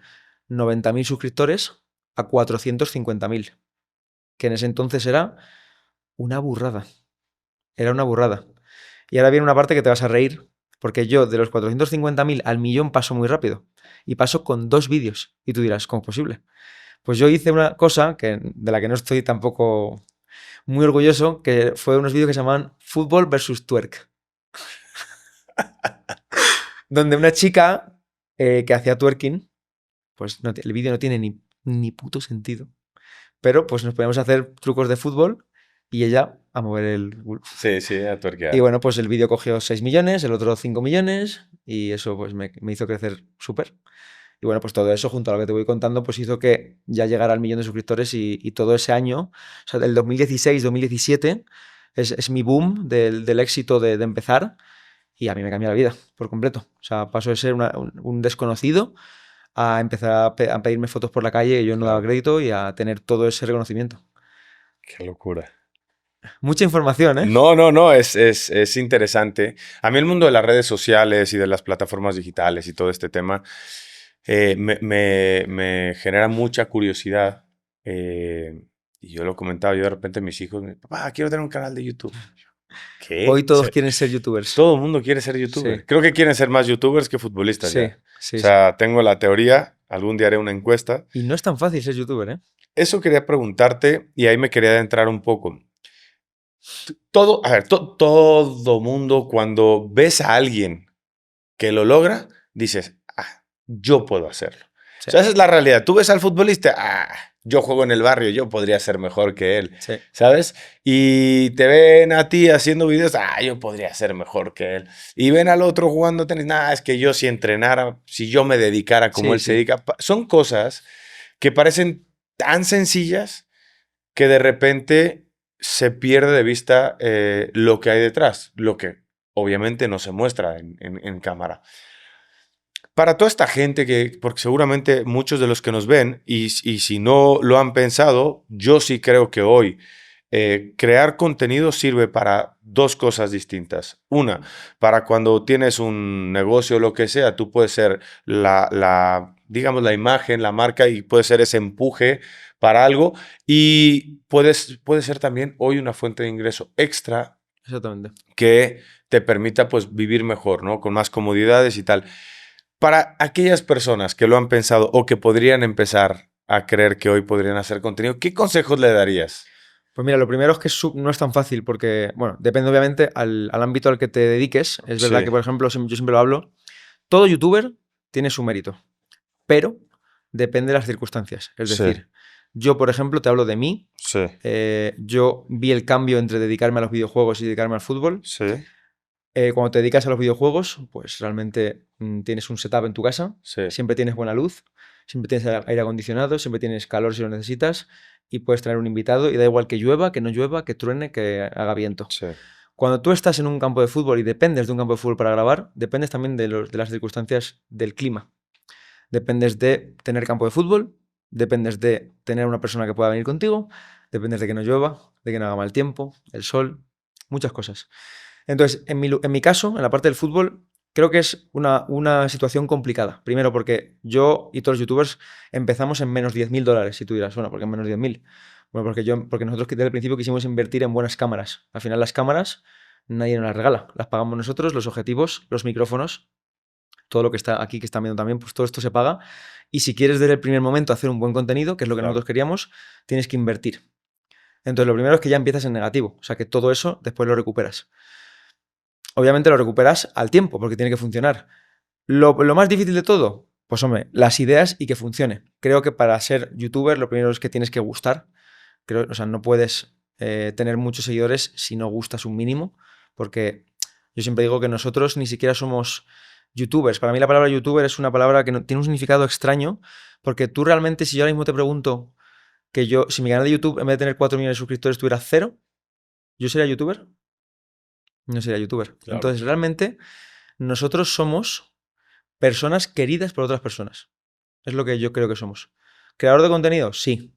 90.000 suscriptores a 450.000, que en ese entonces era una burrada. Era una burrada. Y ahora viene una parte que te vas a reír, porque yo de los 450.000 al millón paso muy rápido. Y paso con 2 vídeos. Y tú dirás, ¿cómo es posible? Pues yo hice una cosa de la que no estoy tampoco muy orgulloso, que fue unos vídeos que se llamaban Fútbol versus Twerk. Donde una chica que hacía twerking, pues el vídeo no tiene ni puto sentido. Pero pues nos podíamos hacer trucos de fútbol y ella a mover el... Sí, sí, a Y tuerquear. bueno, pues el vídeo cogió 6 millones, el otro 5 millones y eso pues me hizo crecer súper. Y bueno, pues todo eso junto a lo que te voy contando pues hizo que ya llegara al millón de suscriptores y todo ese año, o sea, del 2016-2017 es mi boom del éxito de empezar y a mí me cambió la vida por completo. O sea, paso de ser un desconocido a empezar a pedirme fotos por la calle que yo no daba Claro. crédito y a tener todo ese reconocimiento. Qué locura. Mucha información, ¿eh? No, no, no, es interesante. A mí el mundo de las redes sociales y de las plataformas digitales y todo este tema me genera mucha curiosidad. Y yo lo comentaba, yo de repente a mis hijos, papá, quiero tener un canal de YouTube. Hoy ¿Qué? todos quieren ser youtubers. Todo el mundo quiere ser Sí, youtuber. Creo que quieren ser más youtubers que futbolistas sí, ya. O sí, sí. sea, tengo la teoría, algún día haré una encuesta. Y no es tan fácil ser youtuber, ¿eh? Eso quería preguntarte y ahí me quería adentrar un poco. A ver, todo mundo cuando ves a alguien que lo logra, dices, ah, yo puedo hacerlo. O Sí, sea, esa es la realidad. Tú ves al futbolista, ah, yo juego en el barrio, yo podría ser mejor que él, sí, ¿sabes? Y te ven a ti haciendo videos, ah, yo podría ser mejor que él. Y ven al otro jugando tenis, nada, es que yo si entrenara, si yo me dedicara como sí, él se sí. dedica, son cosas que parecen tan sencillas que de repente se pierde de vista lo que hay detrás, lo que obviamente no se muestra en cámara. Para toda esta gente que, porque seguramente muchos de los que nos ven, y si no lo han pensado, yo sí creo que hoy crear contenido sirve para dos cosas distintas. Una, para cuando tienes un negocio o lo que sea, tú puedes ser digamos, la imagen, la marca y puede ser ese empuje para algo y puede ser también hoy una fuente de ingreso extra Exactamente. que te permita pues vivir mejor, ¿no? Con más comodidades y tal. Para aquellas personas que lo han pensado o que podrían empezar a creer que hoy podrían hacer contenido, ¿qué consejos le darías? Pues mira, lo primero es que no es tan fácil porque, bueno, depende obviamente al ámbito al que te dediques. Es verdad Sí, que, por ejemplo, yo siempre lo hablo, todo youtuber tiene su mérito, pero depende de las circunstancias. Es sí, decir, yo, por ejemplo, te hablo de mí. sí, Yo vi el cambio entre dedicarme a los videojuegos y dedicarme al fútbol. sí, Cuando te dedicas a los videojuegos, pues realmente tienes un setup en tu casa, sí, siempre tienes buena luz, siempre tienes aire acondicionado, siempre tienes calor si lo necesitas y puedes traer un invitado y da igual que llueva, que no llueva, que truene, que haga viento. sí, Cuando tú estás en un campo de fútbol y dependes de un campo de fútbol para grabar, dependes también de las circunstancias del clima. Dependes de tener campo de fútbol, dependes de tener una persona que pueda venir contigo, dependes de que no llueva, de que no haga mal tiempo, el sol, muchas cosas. Entonces, en mi caso, en la parte del fútbol, creo que es una situación complicada. Primero, porque yo y todos los youtubers empezamos en menos $10.000. Si tú dirás, bueno, ¿por qué en menos 10.000? Bueno, porque nosotros desde el principio quisimos invertir en buenas cámaras. Al final, las cámaras nadie nos las regala. Las pagamos nosotros, los objetivos, los micrófonos, todo lo que está aquí, que están viendo también, pues todo esto se paga. Y si quieres desde el primer momento hacer un buen contenido, que es lo que claro, nosotros queríamos, tienes que invertir. Entonces, lo primero es que ya empiezas en negativo. O sea, que todo eso después lo recuperas. Obviamente lo recuperas al tiempo, porque tiene que funcionar. Lo más difícil de todo, pues hombre, las ideas y que funcione. Creo que para ser youtuber lo primero es que tienes que gustar. O sea, no puedes tener muchos seguidores si no gustas un mínimo, porque yo siempre digo que nosotros ni siquiera somos youtubers. Para mí la palabra youtuber es una palabra que tiene un significado extraño, porque tú realmente, si yo ahora mismo te pregunto que si mi canal de YouTube en vez de tener 4 millones de suscriptores tuviera cero, ¿yo sería youtuber? no sería youtuber. Claro. Entonces, realmente, nosotros somos personas queridas por otras personas. Es lo que yo creo que somos. ¿Creador de contenido? Sí.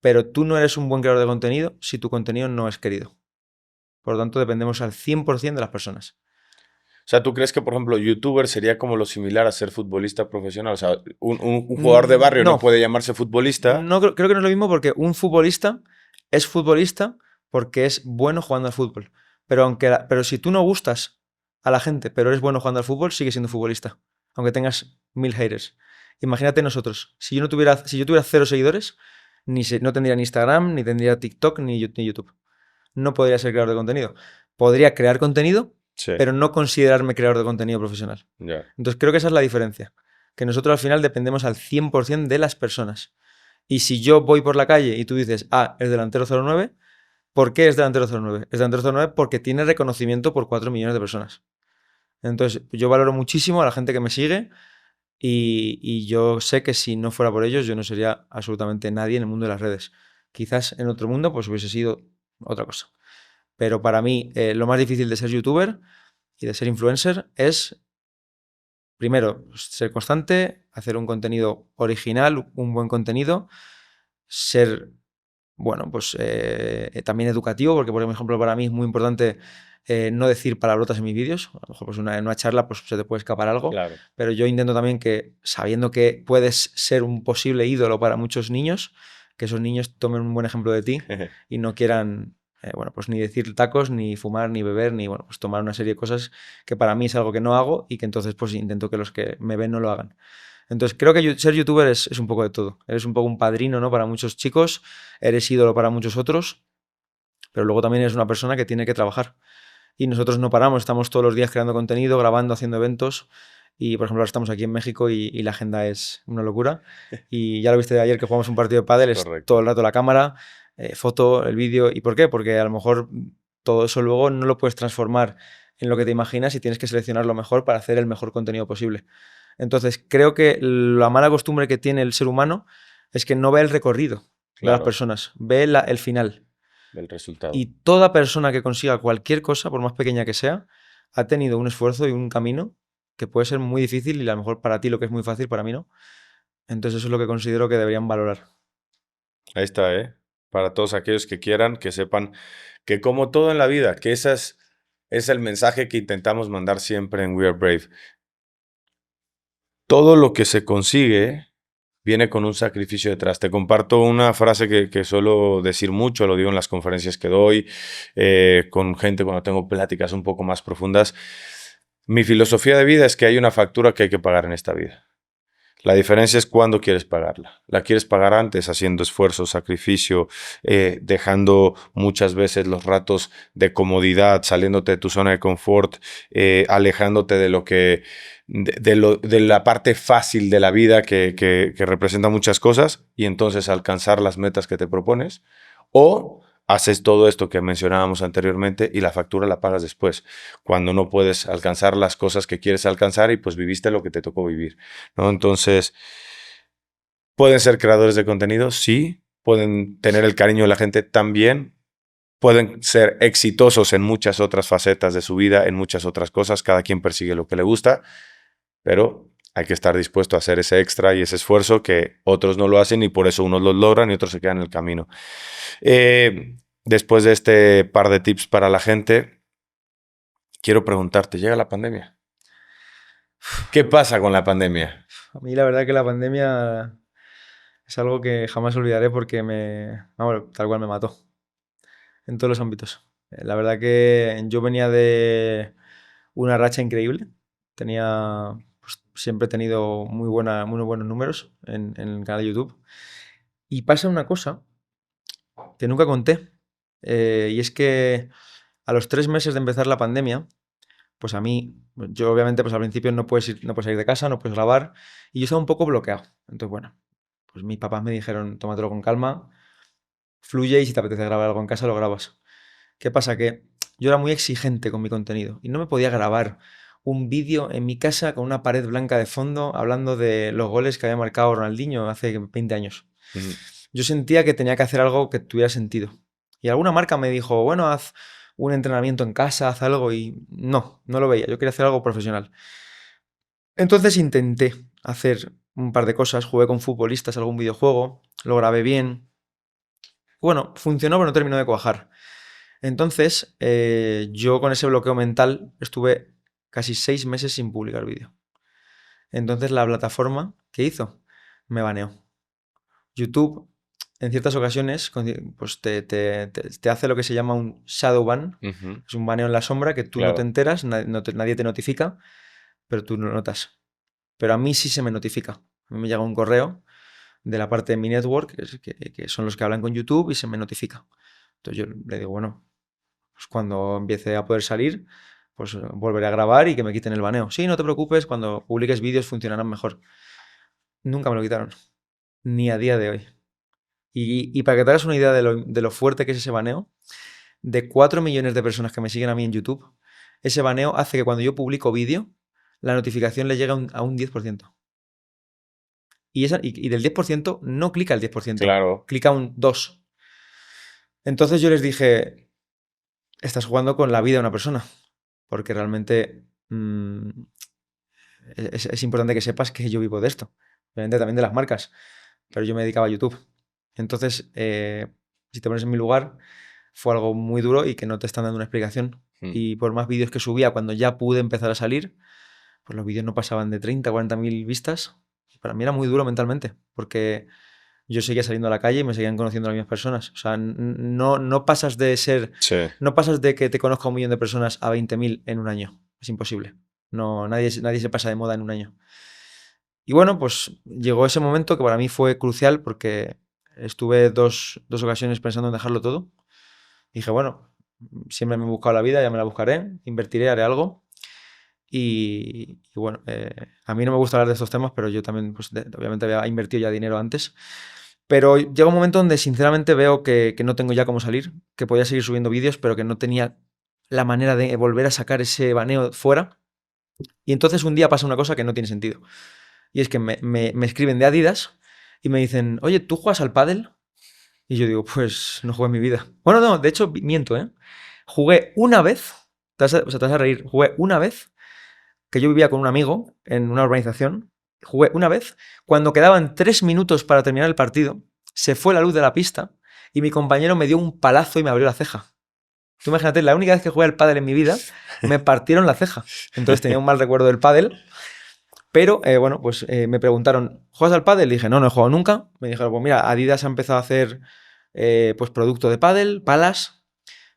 Pero tú no eres un buen creador de contenido si tu contenido no es querido. Por lo tanto, dependemos al 100% de las personas. O sea, ¿tú crees que, por ejemplo, youtuber sería como lo similar a ser futbolista profesional? O sea, un jugador de barrio no puede llamarse futbolista. No, creo que no es lo mismo porque un futbolista es futbolista porque es bueno jugando al fútbol. Pero si tú no gustas a la gente, pero eres bueno jugando al fútbol, sigues siendo futbolista. Aunque tengas 1000 haters. Imagínate nosotros. Si yo tuviera 0 seguidores, no tendría ni Instagram, ni tendría TikTok, ni YouTube. No podría ser creador de contenido. Podría crear contenido, Sí. pero no considerarme creador de contenido profesional. Yeah. Entonces creo que esa es la diferencia. Que nosotros al final dependemos al 100% de las personas. Y si yo voy por la calle y tú dices, es delantero 09, ¿por qué es delantero 09? Es delantero 09 porque tiene reconocimiento por 4 millones de personas. Entonces yo valoro muchísimo a la gente que me sigue y yo sé que si no fuera por ellos yo no sería absolutamente nadie en el mundo de las redes. Quizás en otro mundo pues hubiese sido otra cosa. Pero para mí lo más difícil de ser youtuber y de ser influencer es, primero, ser constante, hacer un contenido original, un buen contenido, ser, bueno, pues también educativo, porque por ejemplo para mí es muy importante no decir palabrotas en mis vídeos. A lo mejor pues en una charla pues, se te puede escapar algo, Claro. pero yo intento también que, sabiendo que puedes ser un posible ídolo para muchos niños, que esos niños tomen un buen ejemplo de ti y no quieran bueno, pues ni decir tacos, ni fumar, ni beber, ni bueno, pues tomar una serie de cosas que para mí es algo que no hago y que entonces pues intento que los que me ven no lo hagan. Entonces creo que ser youtuber es un poco de todo. Eres un poco un padrino, ¿no? Para muchos chicos, eres ídolo para muchos otros, pero luego también eres una persona que tiene que trabajar. Y nosotros no paramos, estamos todos los días creando contenido, grabando, haciendo eventos. Y, por ejemplo, ahora estamos aquí en México y la agenda es una locura. Y ya lo viste de ayer que jugamos un partido de pádel, es todo el rato la cámara, foto, el vídeo. ¿Y por qué? Porque a lo mejor todo eso luego no lo puedes transformar en lo que te imaginas y tienes que seleccionar lo mejor para hacer el mejor contenido posible. Entonces, creo que la mala costumbre que tiene el ser humano es que no ve el recorrido de las personas, ve el final. El resultado. Y toda persona que consiga cualquier cosa, por más pequeña que sea, ha tenido un esfuerzo y un camino que puede ser muy difícil y a lo mejor para ti lo que es muy fácil, para mí no. Entonces eso es lo que considero que deberían valorar. Ahí está, ¿eh? Para todos aquellos que quieran, que sepan que como todo en la vida, que ese es el mensaje que intentamos mandar siempre en We Are Brave. Todo lo que se consigue viene con un sacrificio detrás. Te comparto una frase que suelo decir mucho, lo digo en las conferencias que doy, con gente cuando tengo pláticas un poco más profundas. Mi filosofía de vida es que hay una factura que hay que pagar en esta vida. La diferencia es cuándo quieres pagarla. La quieres pagar antes, haciendo esfuerzo, sacrificio, dejando muchas veces los ratos de comodidad, saliéndote de tu zona de confort, alejándote de lo que de la parte fácil de la vida que representa muchas cosas y entonces alcanzar las metas que te propones. O haces todo esto que mencionábamos anteriormente y la factura la pagas después, cuando no puedes alcanzar las cosas que quieres alcanzar y pues viviste lo que te tocó vivir, ¿no? Entonces, ¿pueden ser creadores de contenido? Sí. ¿Pueden tener el cariño de la gente? También. Pueden ser exitosos en muchas otras facetas de su vida, en muchas otras cosas. Cada quien persigue lo que le gusta, pero hay que estar dispuesto a hacer ese extra y ese esfuerzo que otros no lo hacen y por eso unos lo logran y otros se quedan en el camino. Después de este par de tips para la gente, quiero preguntarte, ¿llega la pandemia? ¿Qué pasa con la pandemia? A mí la verdad que la pandemia es algo que jamás olvidaré porque tal cual me mató en todos los ámbitos. La verdad que yo venía de una racha increíble. Pues, siempre he tenido muy buenos números en el canal de YouTube. Y pasa una cosa que nunca conté. Y es que a los 3 meses de empezar la pandemia, pues yo obviamente pues al principio no puedes salir de casa, no puedes grabar. Y yo estaba un poco bloqueado. Entonces, bueno, pues mis papás me dijeron, tómatelo con calma, fluye y si te apetece grabar algo en casa, lo grabas. ¿Qué pasa? Que yo era muy exigente con mi contenido y no me podía grabar un vídeo en mi casa con una pared blanca de fondo hablando de los goles que había marcado Ronaldinho hace 20 años. Yo sentía que tenía que hacer algo que tuviera sentido. Y alguna marca me dijo, bueno, haz un entrenamiento en casa, haz algo y no lo veía. Yo quería hacer algo profesional. Entonces intenté hacer un par de cosas, jugué con futbolistas algún videojuego, lo grabé bien. Bueno, funcionó, pero no terminó de cuajar. Entonces, yo con ese bloqueo mental estuve casi 6 meses sin publicar vídeo. Entonces, la plataforma, ¿qué hizo? Me baneó. YouTube, en ciertas ocasiones, pues te hace lo que se llama un shadow ban. Es un baneo en la sombra que tú no te Claro. enteras, nadie te notifica, pero tú no lo notas. Pero a mí sí se me notifica. A mí me llega un correo de la parte de mi network, que son los que hablan con YouTube, y se me notifica. Entonces yo le digo, bueno, pues cuando empiece a poder salir, pues volveré a grabar y que me quiten el baneo. Sí, no te preocupes, cuando publiques vídeos funcionarán mejor. Nunca me lo quitaron, ni a día de hoy. Y para que te hagas una idea de lo fuerte que es ese baneo, de 4 millones de personas que me siguen a mí en YouTube, ese baneo hace que cuando yo publico vídeo, la notificación le llegue a un 10%. Y del 10% no clica el 10%, Claro. clica un 2%. Entonces yo les dije, estás jugando con la vida de una persona, porque realmente es importante que sepas que yo vivo de esto, obviamente también de las marcas, pero yo me dedicaba a YouTube. Entonces, si te pones en mi lugar, fue algo muy duro y que no te están dando una explicación. Y por más vídeos que subía, cuando ya pude empezar a salir, pues los vídeos no pasaban de 30, 40 mil vistas. Y para mí era muy duro mentalmente, porque yo seguía saliendo a la calle y me seguían conociendo las mismas personas. O sea, no pasas de ser, Sí. no pasas de que te conozca 1 millón de personas a 20.000 en un año. Es imposible. No, nadie se pasa de moda en un año. Y bueno, pues llegó ese momento que para mí fue crucial porque estuve dos ocasiones pensando en dejarlo todo. Dije, bueno, siempre me he buscado la vida, ya me la buscaré, invertiré, haré algo. Y bueno, a mí no me gusta hablar de estos temas, pero yo también, pues, obviamente había invertido ya dinero antes. Pero llega un momento donde sinceramente veo que no tengo ya cómo salir, que podía seguir subiendo vídeos, pero que no tenía la manera de volver a sacar ese baneo fuera. Y entonces un día pasa una cosa que no tiene sentido. Y es que me escriben de Adidas y me dicen, oye, ¿tú juegas al pádel? Y yo digo, pues no jugué en mi vida. Bueno, no, de hecho miento, ¿eh? Jugué una vez, o sea, te vas a reír, jugué una vez que yo vivía con un amigo en una urbanización. Jugué una vez, cuando quedaban 3 minutos para terminar el partido, se fue la luz de la pista y mi compañero me dio un palazo y me abrió la ceja. Tú imagínate, la única vez que jugué al pádel en mi vida, me partieron la ceja. Entonces tenía un mal recuerdo del pádel. Pero bueno, pues me preguntaron, ¿juegas al pádel? Y dije, no he jugado nunca. Me dijeron, pues mira, Adidas ha empezado a hacer pues producto de pádel, palas,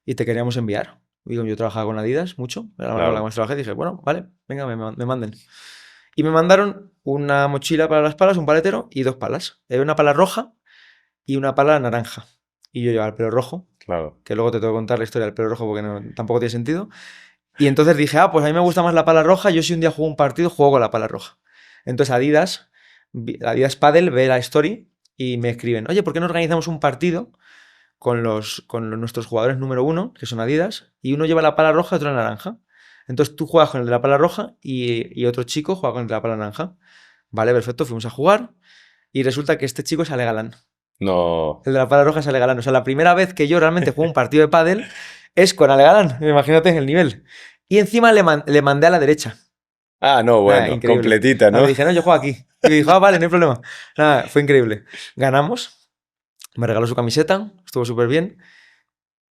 y te queríamos enviar. Digo, yo trabajaba con Adidas mucho, era la marca con la que más trabajé. Dije, bueno, vale, venga, me manden. Y me mandaron una mochila para las palas, un paletero y 2 palas. Una pala roja y una pala naranja. Y yo llevaba el pelo rojo, Claro. que luego te tengo que contar la historia del pelo rojo porque tampoco tiene sentido. Y entonces dije, pues a mí me gusta más la pala roja, yo si un día juego un partido, juego con la pala roja. Entonces Adidas Padel ve la story y me escriben, oye, ¿por qué no organizamos un partido con nuestros jugadores número 1, que son Adidas, y uno lleva la pala roja y otro la naranja? Entonces tú juegas con el de la pala roja y otro chico juega con el de la pala naranja. Vale, perfecto, fuimos a jugar y resulta que este chico sale galán. No. El de la pala roja sale galán. O sea, la primera vez que yo realmente juego un partido de pádel es con Ale Galán. Imagínate en el nivel. Y encima le mandé a la derecha. Ah, no, Nada, bueno, increíble. completita, Nada, ¿no? le dije, no, yo juego aquí. Y me dijo, vale, no hay problema. Nada, fue increíble. Ganamos. Me regaló su camiseta. Estuvo súper bien.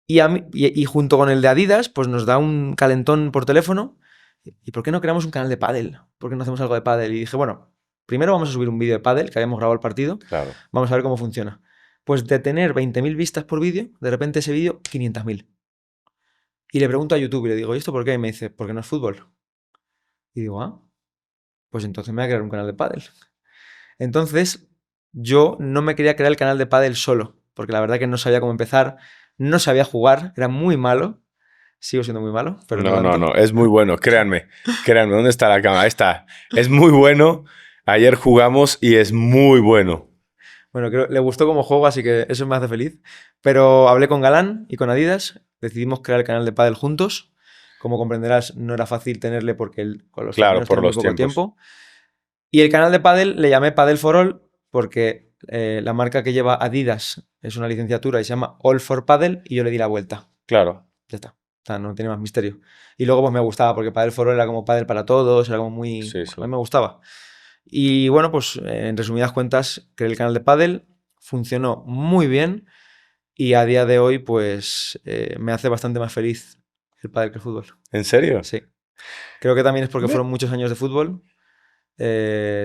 Y junto con el de Adidas, pues nos da un calentón por teléfono. ¿Y por qué no creamos un canal de pádel? ¿Por qué no hacemos algo de pádel? Y dije, bueno, primero vamos a subir un vídeo de pádel, que habíamos grabado el partido. Claro. Vamos a ver cómo funciona. Pues de tener 20.000 vistas por vídeo, de repente ese vídeo, 500.000. Y le pregunto a YouTube y le digo, ¿y esto por qué? Y me dice, porque no es fútbol. Y digo, pues entonces me voy a crear un canal de pádel. Entonces, yo no me quería crear el canal de pádel solo, porque la verdad que no sabía cómo empezar, no sabía jugar, era muy malo. Sigo siendo muy malo, pero no tanto. No, es muy bueno, créanme, ¿dónde está la cámara? Ahí está, es muy bueno, ayer jugamos y es muy bueno. Bueno, creo le gustó como juego, así que eso me hace feliz. Pero hablé con Galán y con Adidas, decidimos crear el canal de pádel juntos. Como comprenderás, no era fácil tenerle porque con los Claro, torneos por tiene muy los poco tiempos. tiempo. Y el canal de pádel le llamé Padel for All porque la marca que lleva Adidas es una licenciatura y se llama All for Padel y yo le di la vuelta. Claro. Ya está. O sea, no tiene más misterio. Y luego pues me gustaba, porque Padel Foro era como Padel para todos, era como muy... Sí, sí. A mí me gustaba. Y bueno, pues en resumidas cuentas, creé el canal de Padel, funcionó muy bien y a día de hoy pues me hace bastante más feliz el Padel que el fútbol. ¿En serio? Sí. Creo que también es porque Ve. fueron muchos años de fútbol.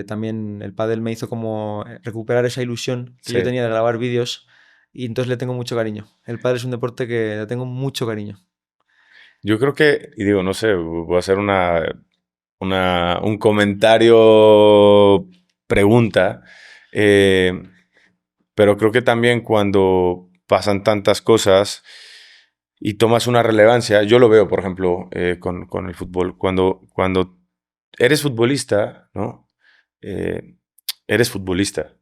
También el pádel me hizo como recuperar esa ilusión que yo Sí. tenía de grabar vídeos y entonces le tengo mucho cariño. El pádel es un deporte que le tengo mucho cariño. Yo creo que, y digo, no sé, voy a hacer un comentario, pregunta, pero creo que también cuando pasan tantas cosas y tomas una relevancia, yo lo veo, por ejemplo, con el fútbol, cuando eres futbolista, ¿no? Eh, eres futbolista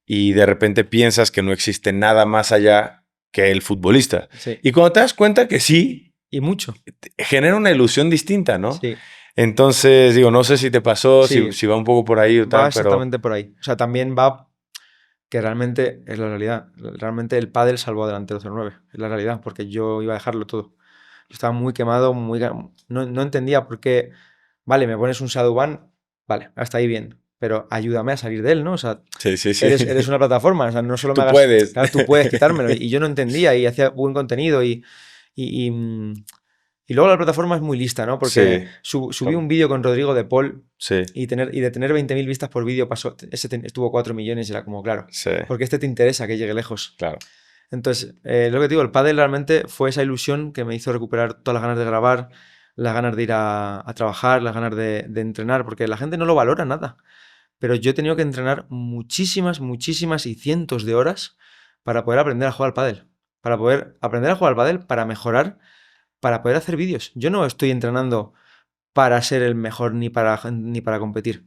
y de repente piensas que no existe nada más allá que el futbolista. Sí. Y cuando te das cuenta que sí, Y mucho. genera una ilusión distinta, ¿no? Sí. Entonces, digo, no sé si te pasó, Sí. si va un poco por ahí o Va tal, pero exactamente por ahí. O sea, también va que realmente es la realidad. Realmente el pádel salvó a Delantero 09. Es la realidad, porque yo iba a dejarlo todo. Yo estaba muy quemado, no entendía por qué. Vale, me pones un Shadowban, vale, hasta ahí bien. Pero ayúdame a salir de él, ¿no? O sea, sí, sí, sí. eres una plataforma, o sea, no solo me Tú hagas. puedes. Claro, tú puedes quitármelo. Y yo no entendía y hacía buen contenido y, y, y luego la plataforma es muy lista, ¿no? Porque Sí, subí un vídeo con Rodrigo de Paul sí, y de tener 20.000 vistas por vídeo pasó, estuvo 4 millones y era como, claro, sí, porque este te interesa que llegue lejos. claro. Entonces, lo que te digo, el pádel realmente fue esa ilusión que me hizo recuperar todas las ganas de grabar, las ganas de ir a trabajar, las ganas de entrenar, porque la gente no lo valora nada. Pero yo he tenido que entrenar muchísimas y cientos de horas para poder aprender a jugar al pádel. Para poder aprender a jugar al pádel, para mejorar, para poder hacer vídeos. Yo no estoy entrenando para ser el mejor ni para competir.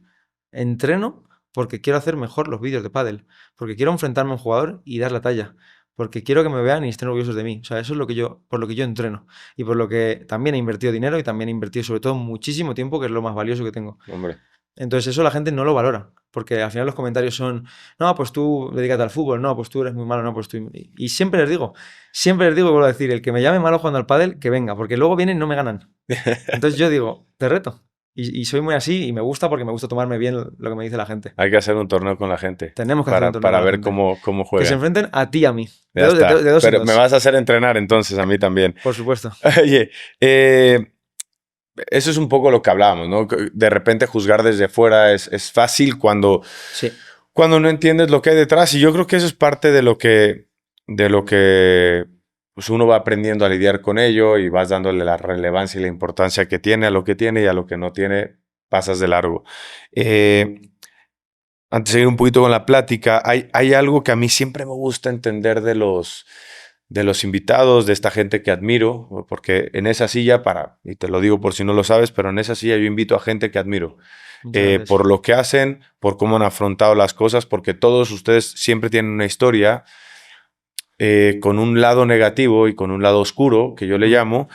Entreno porque quiero hacer mejor los vídeos de pádel, porque quiero enfrentarme a un jugador y dar la talla, porque quiero que me vean y estén orgullosos de mí. O sea, eso es lo que por lo que yo entreno y por lo que también he invertido dinero y también he invertido sobre todo muchísimo tiempo, que es lo más valioso que tengo. Hombre. Entonces eso la gente no lo valora, porque al final los comentarios son, no, pues tú dedícate al fútbol, no, pues tú eres muy malo, no, pues tú... Y siempre les digo, vuelvo a decir, el que me llame malo jugando al pádel, que venga, porque luego vienen y no me ganan. Entonces yo digo, te reto. Y soy muy así y me gusta porque me gusta tomarme bien lo que me dice la gente. Hay que hacer un torneo con la gente. Tenemos que hacer un torneo Para con la ver gente. cómo Que se juegan. enfrenten a ti y a mí. Ya está. De dos en Pero me dos. vas a hacer entrenar entonces, a mí también. Por supuesto. Oye, eso es un poco lo que hablábamos, ¿no? De repente juzgar desde fuera es fácil Sí. cuando no entiendes lo que hay detrás. Y yo creo que eso es parte de lo que pues uno va aprendiendo a lidiar con ello y vas dándole la relevancia y la importancia que tiene a lo que tiene y a lo que no tiene, pasas de largo. Antes de seguir un poquito con la plática, hay algo que a mí siempre me gusta entender de los invitados, de esta gente que admiro, porque en esa silla, y te lo digo por si no lo sabes, pero en esa silla yo invito a gente que admiro. Muchas gracias. Por lo que hacen, por cómo han afrontado las cosas, porque todos ustedes siempre tienen una historia con un lado negativo y con un lado oscuro, que yo le llamo,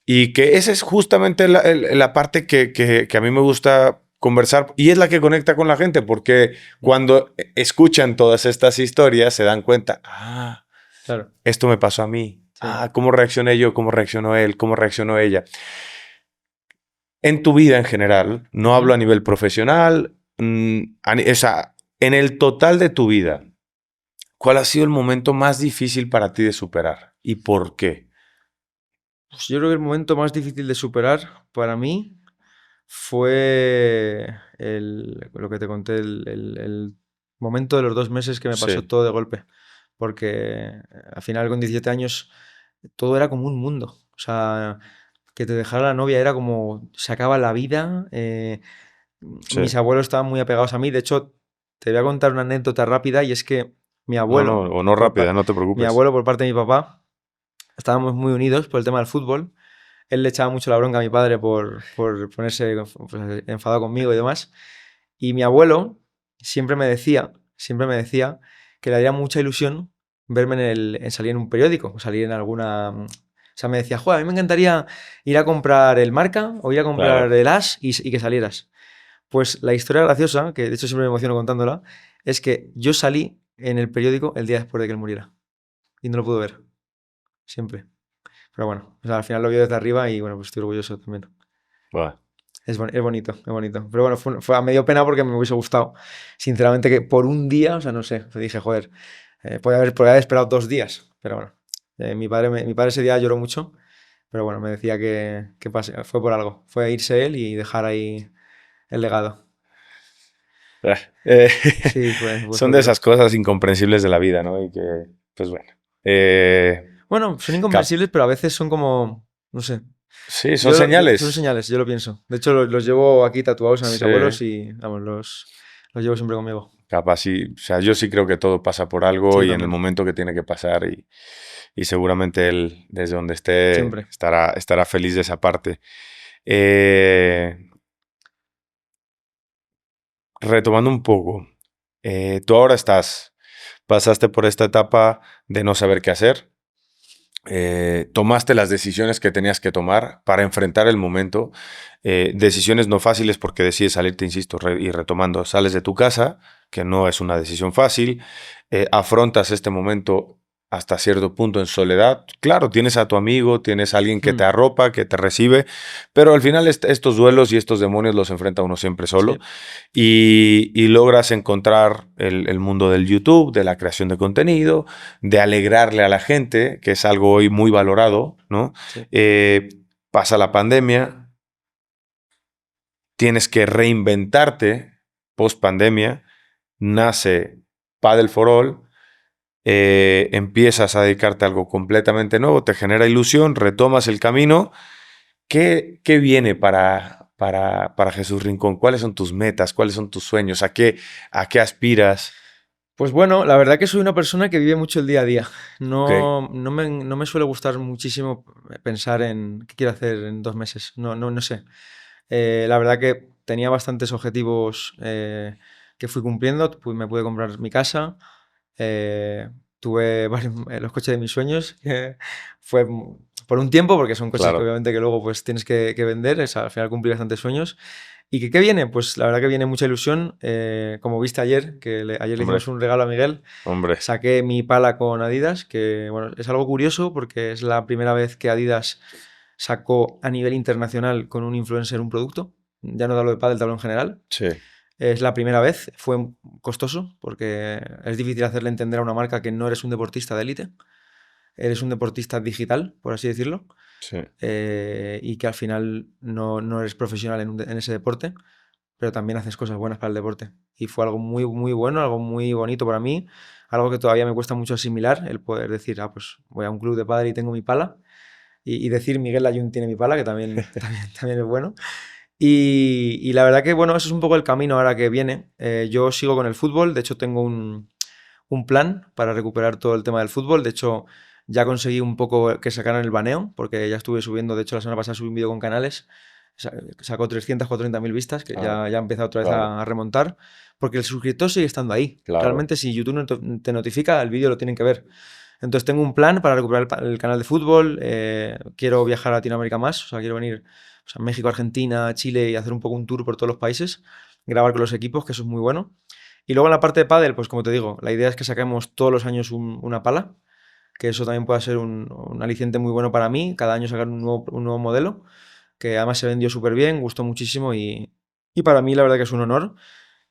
y que esa es justamente la parte que a mí me gusta conversar y es la que conecta con la gente, porque cuando escuchan todas estas historias se dan cuenta, Claro. esto me pasó a mí, Sí. cómo reaccioné yo, cómo reaccionó él, cómo reaccionó ella. En tu vida en general, no hablo a nivel profesional, en el total de tu vida, ¿cuál ha sido el momento más difícil para ti de superar y por qué? Pues yo creo que el momento más difícil de superar para mí fue lo que te conté, el momento de los 2 meses que me pasó Sí, todo de golpe. Porque al final con 17 años todo era como un mundo. O sea, que te dejara la novia era como se acaba la vida. sí. Mis abuelos estaban muy apegados a mí. De hecho, te voy a contar una anécdota rápida y es que mi No, abuelo, o no rápida, no te mi preocupes. abuelo por parte de mi papá, estábamos muy unidos por el tema del fútbol. Él le echaba mucho la bronca a mi padre por ponerse pues, enfadado conmigo y demás. Y mi abuelo siempre me decía que le haría mucha ilusión verme en salir en un periódico o salir en alguna... O sea, me decía, joder, a mí me encantaría ir a comprar el Marca o ir a comprar Claro. el As y que salieras. Pues la historia graciosa, que de hecho siempre me emociono contándola, es que yo salí en el periódico el día después de que él muriera. Y no lo pude ver. Siempre. Pero bueno, o sea, al final lo vio desde arriba y bueno, pues estoy orgulloso también. Buah. Es bonito, es bonito. Pero bueno, me dio pena porque me hubiese gustado, sinceramente, que por un día, o sea, no sé, dije, joder, podía haber esperado 2 días. Pero bueno, mi padre ese día lloró mucho, pero bueno, me decía que fue por algo. Fue irse él y dejar ahí el legado. Ah, eh, Sí, son fue de duro. esas cosas incomprensibles de la vida, ¿no? Y que, pues bueno. Bueno, son Cap- incomprensibles, pero a veces son como, no sé. sí, son señales. Son señales, yo lo pienso. De hecho, los llevo aquí tatuados a mis Sí, abuelos y, vamos, los llevo siempre conmigo. capaz sí. O sea, yo sí creo que todo pasa por algo Sí, y en el también. momento que tiene que pasar y seguramente él, desde donde esté, Siempre. estará feliz de esa parte. Eh, retomando un poco, tú ahora pasaste por esta etapa de no saber qué hacer, tomaste las decisiones que tenías que tomar para enfrentar el momento, decisiones no fáciles porque decides salir, te insisto, y retomando, sales de tu casa, que no es una decisión fácil, afrontas este momento hasta cierto punto en soledad. Claro, tienes a tu amigo, tienes a alguien que te Mm, arropa, que te recibe, pero al final estos duelos y estos demonios los enfrenta uno siempre solo sí. y logras encontrar el mundo del YouTube, de la creación de contenido, de alegrarle a la gente, que es algo hoy muy valorado, ¿no? Sí. Eh, pasa la pandemia, tienes que reinventarte post pandemia, nace Padel for All, empiezas a dedicarte a algo completamente nuevo, te genera ilusión, retomas el camino. ¿Qué viene para Jesús Rincón? ¿Cuáles son tus metas? ¿Cuáles son tus sueños? ¿A qué aspiras? Pues bueno, la verdad que soy una persona que vive mucho el día a día. Ok, No me suele gustar muchísimo pensar en qué quiero hacer en 2 meses. No sé. La verdad que tenía bastantes objetivos que fui cumpliendo. Me pude comprar mi casa. Tuve los coches de mis sueños. Que fue por un tiempo, porque son cosas que claro. obviamente que luego pues tienes que vender. Al final cumplí bastantes sueños. ¿Y qué viene? Pues la verdad que viene mucha ilusión. Como viste ayer, ayer le Hombre, hicimos un regalo a Miguel. hombre. Saqué mi pala con Adidas, que bueno, es algo curioso porque es la primera vez que Adidas sacó a nivel internacional con un influencer un producto. Ya no te hablo de pádel, te hablo en general. Sí, Es la primera vez, fue costoso porque es difícil hacerle entender a una marca que no eres un deportista de élite, eres un deportista digital, por así decirlo, sí. y que al final no eres profesional en ese deporte, pero también haces cosas buenas para el deporte. Y fue algo muy, muy bueno, algo muy bonito para mí, algo que todavía me cuesta mucho asimilar, el poder decir, pues voy a un club de pádel y tengo mi pala, y decir Miguel Layún tiene mi pala, que también es bueno. Y la verdad que, bueno, eso es un poco el camino ahora que viene. Yo sigo con el fútbol, de hecho tengo un plan para recuperar todo el tema del fútbol. De hecho, ya conseguí un poco que sacaran el baneo, porque ya estuve subiendo, de hecho la semana pasada subí un vídeo con Canales, sacó 300, 400 mil vistas, que Ah, ya ha empezado otra vez claro, a remontar, porque el suscriptor sigue estando ahí. claro. Realmente si YouTube no te notifica, el vídeo lo tienen que ver. Entonces tengo un plan para recuperar el canal de fútbol, quiero viajar a Latinoamérica más, o sea, quiero venir, o sea, México, Argentina, Chile y hacer un poco un tour por todos los países, grabar con los equipos, que eso es muy bueno. Y luego en la parte de pádel, pues como te digo, la idea es que saquemos todos los años una pala, que eso también pueda ser un aliciente muy bueno para mí, cada año sacar un nuevo modelo, que además se vendió súper bien, gustó muchísimo y para mí la verdad que es un honor.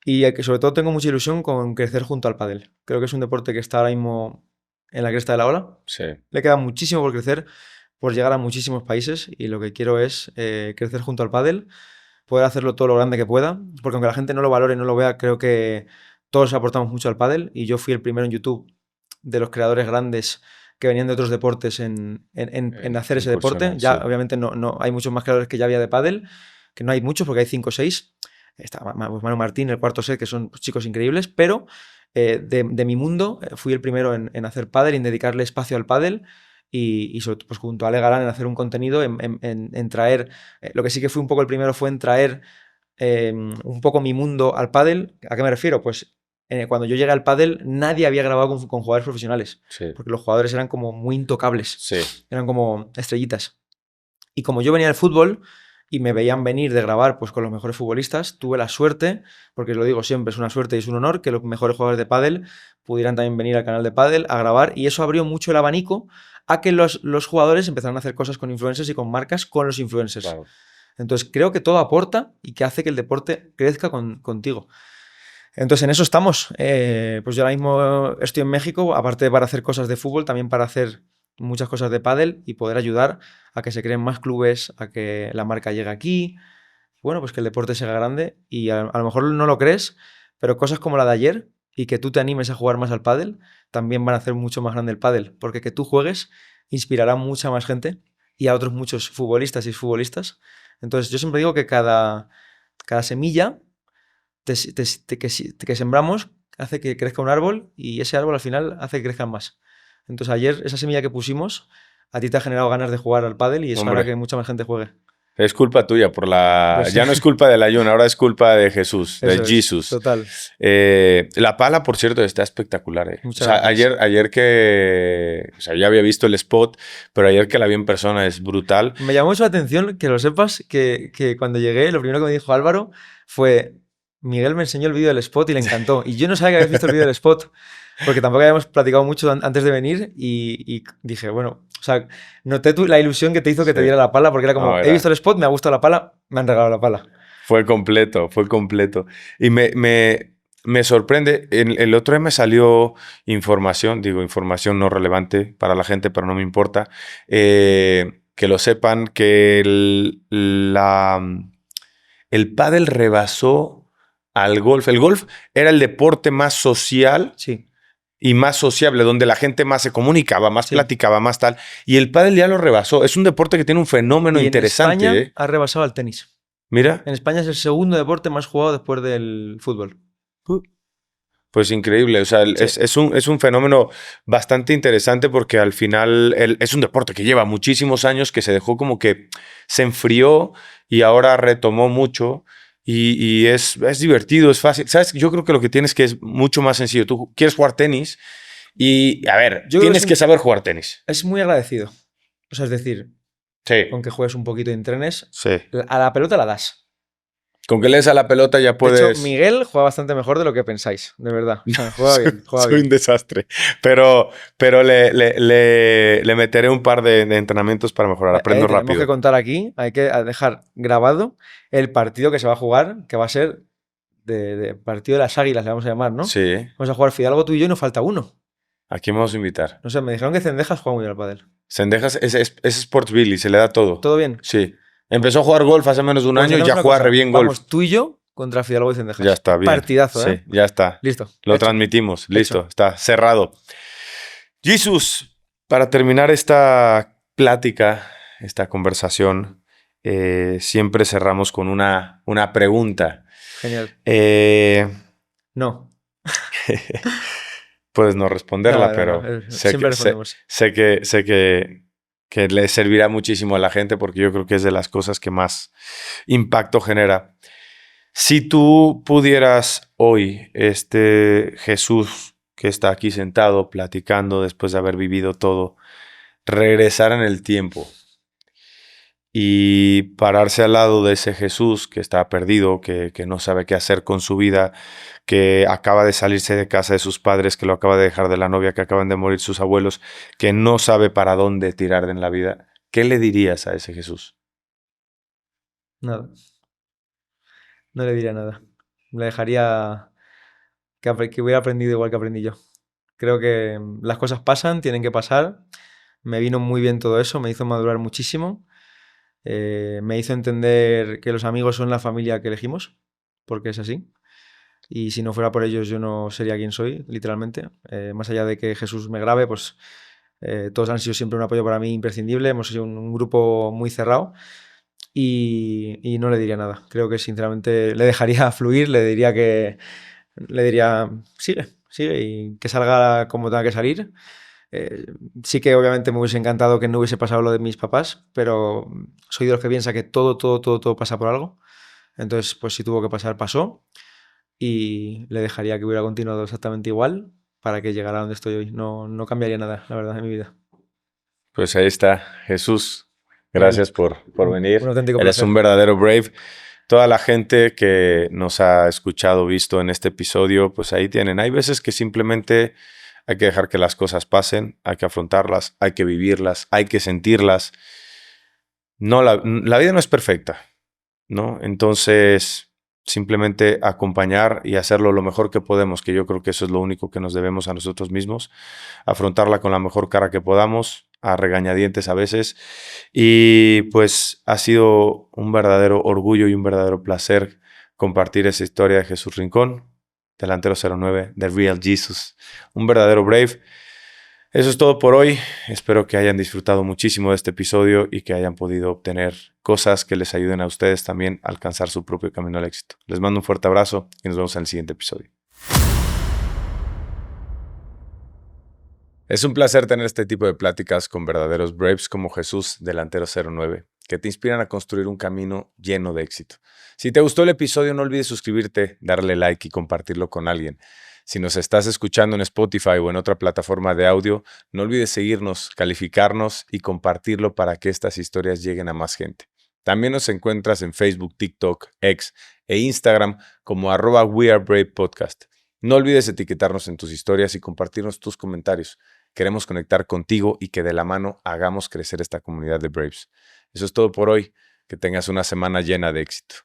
Y que sobre todo tengo mucha ilusión con crecer junto al pádel. Creo que es un deporte que está ahora mismo en la cresta de la ola. Sí, Le queda muchísimo por crecer, por llegar a muchísimos países y lo que quiero es crecer junto al pádel, poder hacerlo todo lo grande que pueda, porque aunque la gente no lo valore, no lo vea, creo que todos aportamos mucho al pádel y yo fui el primero en YouTube de los creadores grandes que venían de otros deportes en hacer ese deporte. incursionar, Ya sí. obviamente no hay muchos más creadores que ya había de pádel, que no hay muchos porque hay 5 o 6. Está Manu Martín, el cuarto set, que son chicos increíbles, pero de mi mundo fui el primero en hacer pádel, en dedicarle espacio al pádel y sobre todo pues, junto a Ale Galán en hacer un contenido, en traer, lo que sí que fui un poco el primero fue en traer un poco mi mundo al pádel. ¿A qué me refiero? Pues cuando yo llegué al pádel nadie había grabado con jugadores profesionales, Sí, porque los jugadores eran como muy intocables, sí, eran como estrellitas. Y como yo venía del fútbol y me veían venir de grabar pues, con los mejores futbolistas, tuve la suerte, porque lo digo siempre, es una suerte y es un honor que los mejores jugadores de pádel pudieran también venir al canal de pádel a grabar y eso abrió mucho el abanico a que los jugadores empezaron a hacer cosas con influencers y con marcas con los influencers. Claro. Entonces creo que todo aporta y que hace que el deporte crezca contigo. Entonces en eso estamos. Pues yo ahora mismo estoy en México, aparte de para hacer cosas de fútbol, también para hacer muchas cosas de pádel y poder ayudar a que se creen más clubes, a que la marca llegue aquí. Bueno, pues que el deporte sea grande y a lo mejor no lo crees, pero cosas como la de ayer y que tú te animes a jugar más al pádel también van a hacer mucho más grande el pádel, porque que tú juegues inspirará a mucha más gente y a otros muchos futbolistas y exfutbolistas. Entonces yo siempre digo que cada semilla que sembramos hace que crezca un árbol y ese árbol al final hace que crezcan más. Entonces ayer esa semilla que pusimos a ti te ha generado ganas de jugar al pádel y eso hará que mucha más gente juegue. Es culpa tuya por la... Pues sí. Ya no es culpa del ayuno, ahora es culpa de Jesús, de Jesús. Total. La pala, por cierto, está espectacular. Muchas gracias. Ayer que... O sea, ya había visto el spot, pero ayer que la vi en persona es brutal. Me llamó mucho la atención, que lo sepas, que cuando llegué, lo primero que me dijo Álvaro fue: Miguel me enseñó el vídeo del spot y le encantó. Y yo no sabía que habías visto el vídeo del spot, porque tampoco habíamos platicado mucho antes de venir y dije, bueno, o sea, noté la ilusión que te hizo que te diera la pala, porque era como, he visto el spot, me ha gustado la pala, me han regalado la pala. Fue completo. Y me sorprende, el otro día me salió información no relevante para la gente, pero no me importa, que lo sepan, que el pádel rebasó al golf. El golf era el deporte más social y más sociable, donde la gente más se comunicaba, más platicaba, más tal. Y el pádel ya lo rebasó. Es un deporte que tiene un fenómeno interesante. En España ha rebasado al tenis. Mira. En España es el segundo deporte más jugado después del fútbol. Pues increíble, o sea, es un fenómeno bastante interesante porque al final es un deporte que lleva muchísimos años, que se dejó como que se enfrió y ahora retomó mucho y es divertido, es fácil. ¿Sabes? Yo creo que lo que tienes que es mucho más sencillo. Tú quieres jugar tenis y, a ver, tienes que saber jugar tenis. Es muy agradecido. O sea, es decir, con que juegues un poquito y entrenes, a la pelota la das. Con que le des a la pelota ya puedes... De hecho, Miguel juega bastante mejor de lo que pensáis, de verdad. O sea, juega bien. Soy un desastre. Pero le meteré un par de entrenamientos para mejorar. Aprendo rápido. Tenemos que contar aquí, hay que dejar grabado el partido que se va a jugar, que va a ser de partido de las águilas, le vamos a llamar, ¿no? Sí. Vamos a jugar Fidalgo tú y yo y nos falta uno. ¿A quién vamos a invitar? No sé, me dijeron que Cendejas juega muy bien al pádel. Cendejas es Sportsville y se le da todo. ¿Todo bien? Sí. Empezó a jugar golf hace menos de un año y ya juega re bien golf. Vamos tú y yo contra Fidalgo y Cendejas. Ya está, bien. Partidazo, ¿eh? Sí, ya está. Listo. Lo transmitimos. Listo. Está cerrado. Jesús, para terminar esta plática, esta conversación, siempre cerramos con una pregunta. Genial. No. Puedes no responderla, pero sé que le servirá muchísimo a la gente porque yo creo que es de las cosas que más impacto genera. Si tú pudieras hoy, Jesús que está aquí sentado platicando después de haber vivido todo, regresar en el tiempo y pararse al lado de ese Jesús que está perdido, que no sabe qué hacer con su vida, que acaba de salirse de casa de sus padres, que lo acaba de dejar de la novia, que acaban de morir sus abuelos, que no sabe para dónde tirar en la vida, ¿qué le dirías a ese Jesús? Nada. No le diría nada. Le dejaría que hubiera aprendido igual que aprendí yo. Creo que las cosas pasan, tienen que pasar. Me vino muy bien todo eso, me hizo madurar muchísimo. Me hizo entender que los amigos son la familia que elegimos, porque es así. Y si no fuera por ellos, yo no sería quien soy, literalmente. Más allá de que Jesús me grabe, pues todos han sido siempre un apoyo para mí imprescindible. Hemos sido un grupo muy cerrado y no le diría nada. Creo que sinceramente le dejaría fluir, le diría sigue y que salga como tenga que salir. Sí que obviamente me hubiese encantado que no hubiese pasado lo de mis papás, pero soy de los que piensa que todo pasa por algo. Entonces, pues si tuvo que pasar, pasó. Y le dejaría que hubiera continuado exactamente igual para que llegara a donde estoy hoy. No cambiaría nada, la verdad, en mi vida. Pues ahí está, Jesús. Gracias por venir. Un auténtico Eres placer. un verdadero brave. Toda la gente que nos ha escuchado, visto en este episodio, pues ahí tienen. Hay veces que simplemente hay que dejar que las cosas pasen, hay que afrontarlas, hay que vivirlas, hay que sentirlas. No, la vida no es perfecta, ¿no? Entonces, simplemente acompañar y hacerlo lo mejor que podemos, que yo creo que eso es lo único que nos debemos a nosotros mismos, afrontarla con la mejor cara que podamos, a regañadientes a veces, y pues ha sido un verdadero orgullo y un verdadero placer compartir esa historia de Jesús Rincón, delantero 09, The Real Jesus, un verdadero Brave. Eso es todo por hoy. Espero que hayan disfrutado muchísimo de este episodio y que hayan podido obtener cosas que les ayuden a ustedes también a alcanzar su propio camino al éxito. Les mando un fuerte abrazo y nos vemos en el siguiente episodio. Es un placer tener este tipo de pláticas con verdaderos Braves como Jesús, delantero 09, que te inspiran a construir un camino lleno de éxito. Si te gustó el episodio, no olvides suscribirte, darle like y compartirlo con alguien. Si nos estás escuchando en Spotify o en otra plataforma de audio, no olvides seguirnos, calificarnos y compartirlo para que estas historias lleguen a más gente. También nos encuentras en Facebook, TikTok, X e Instagram como @WeAreBravePodcast. No olvides etiquetarnos en tus historias y compartirnos tus comentarios. Queremos conectar contigo y que de la mano hagamos crecer esta comunidad de Braves. Eso es todo por hoy. Que tengas una semana llena de éxito.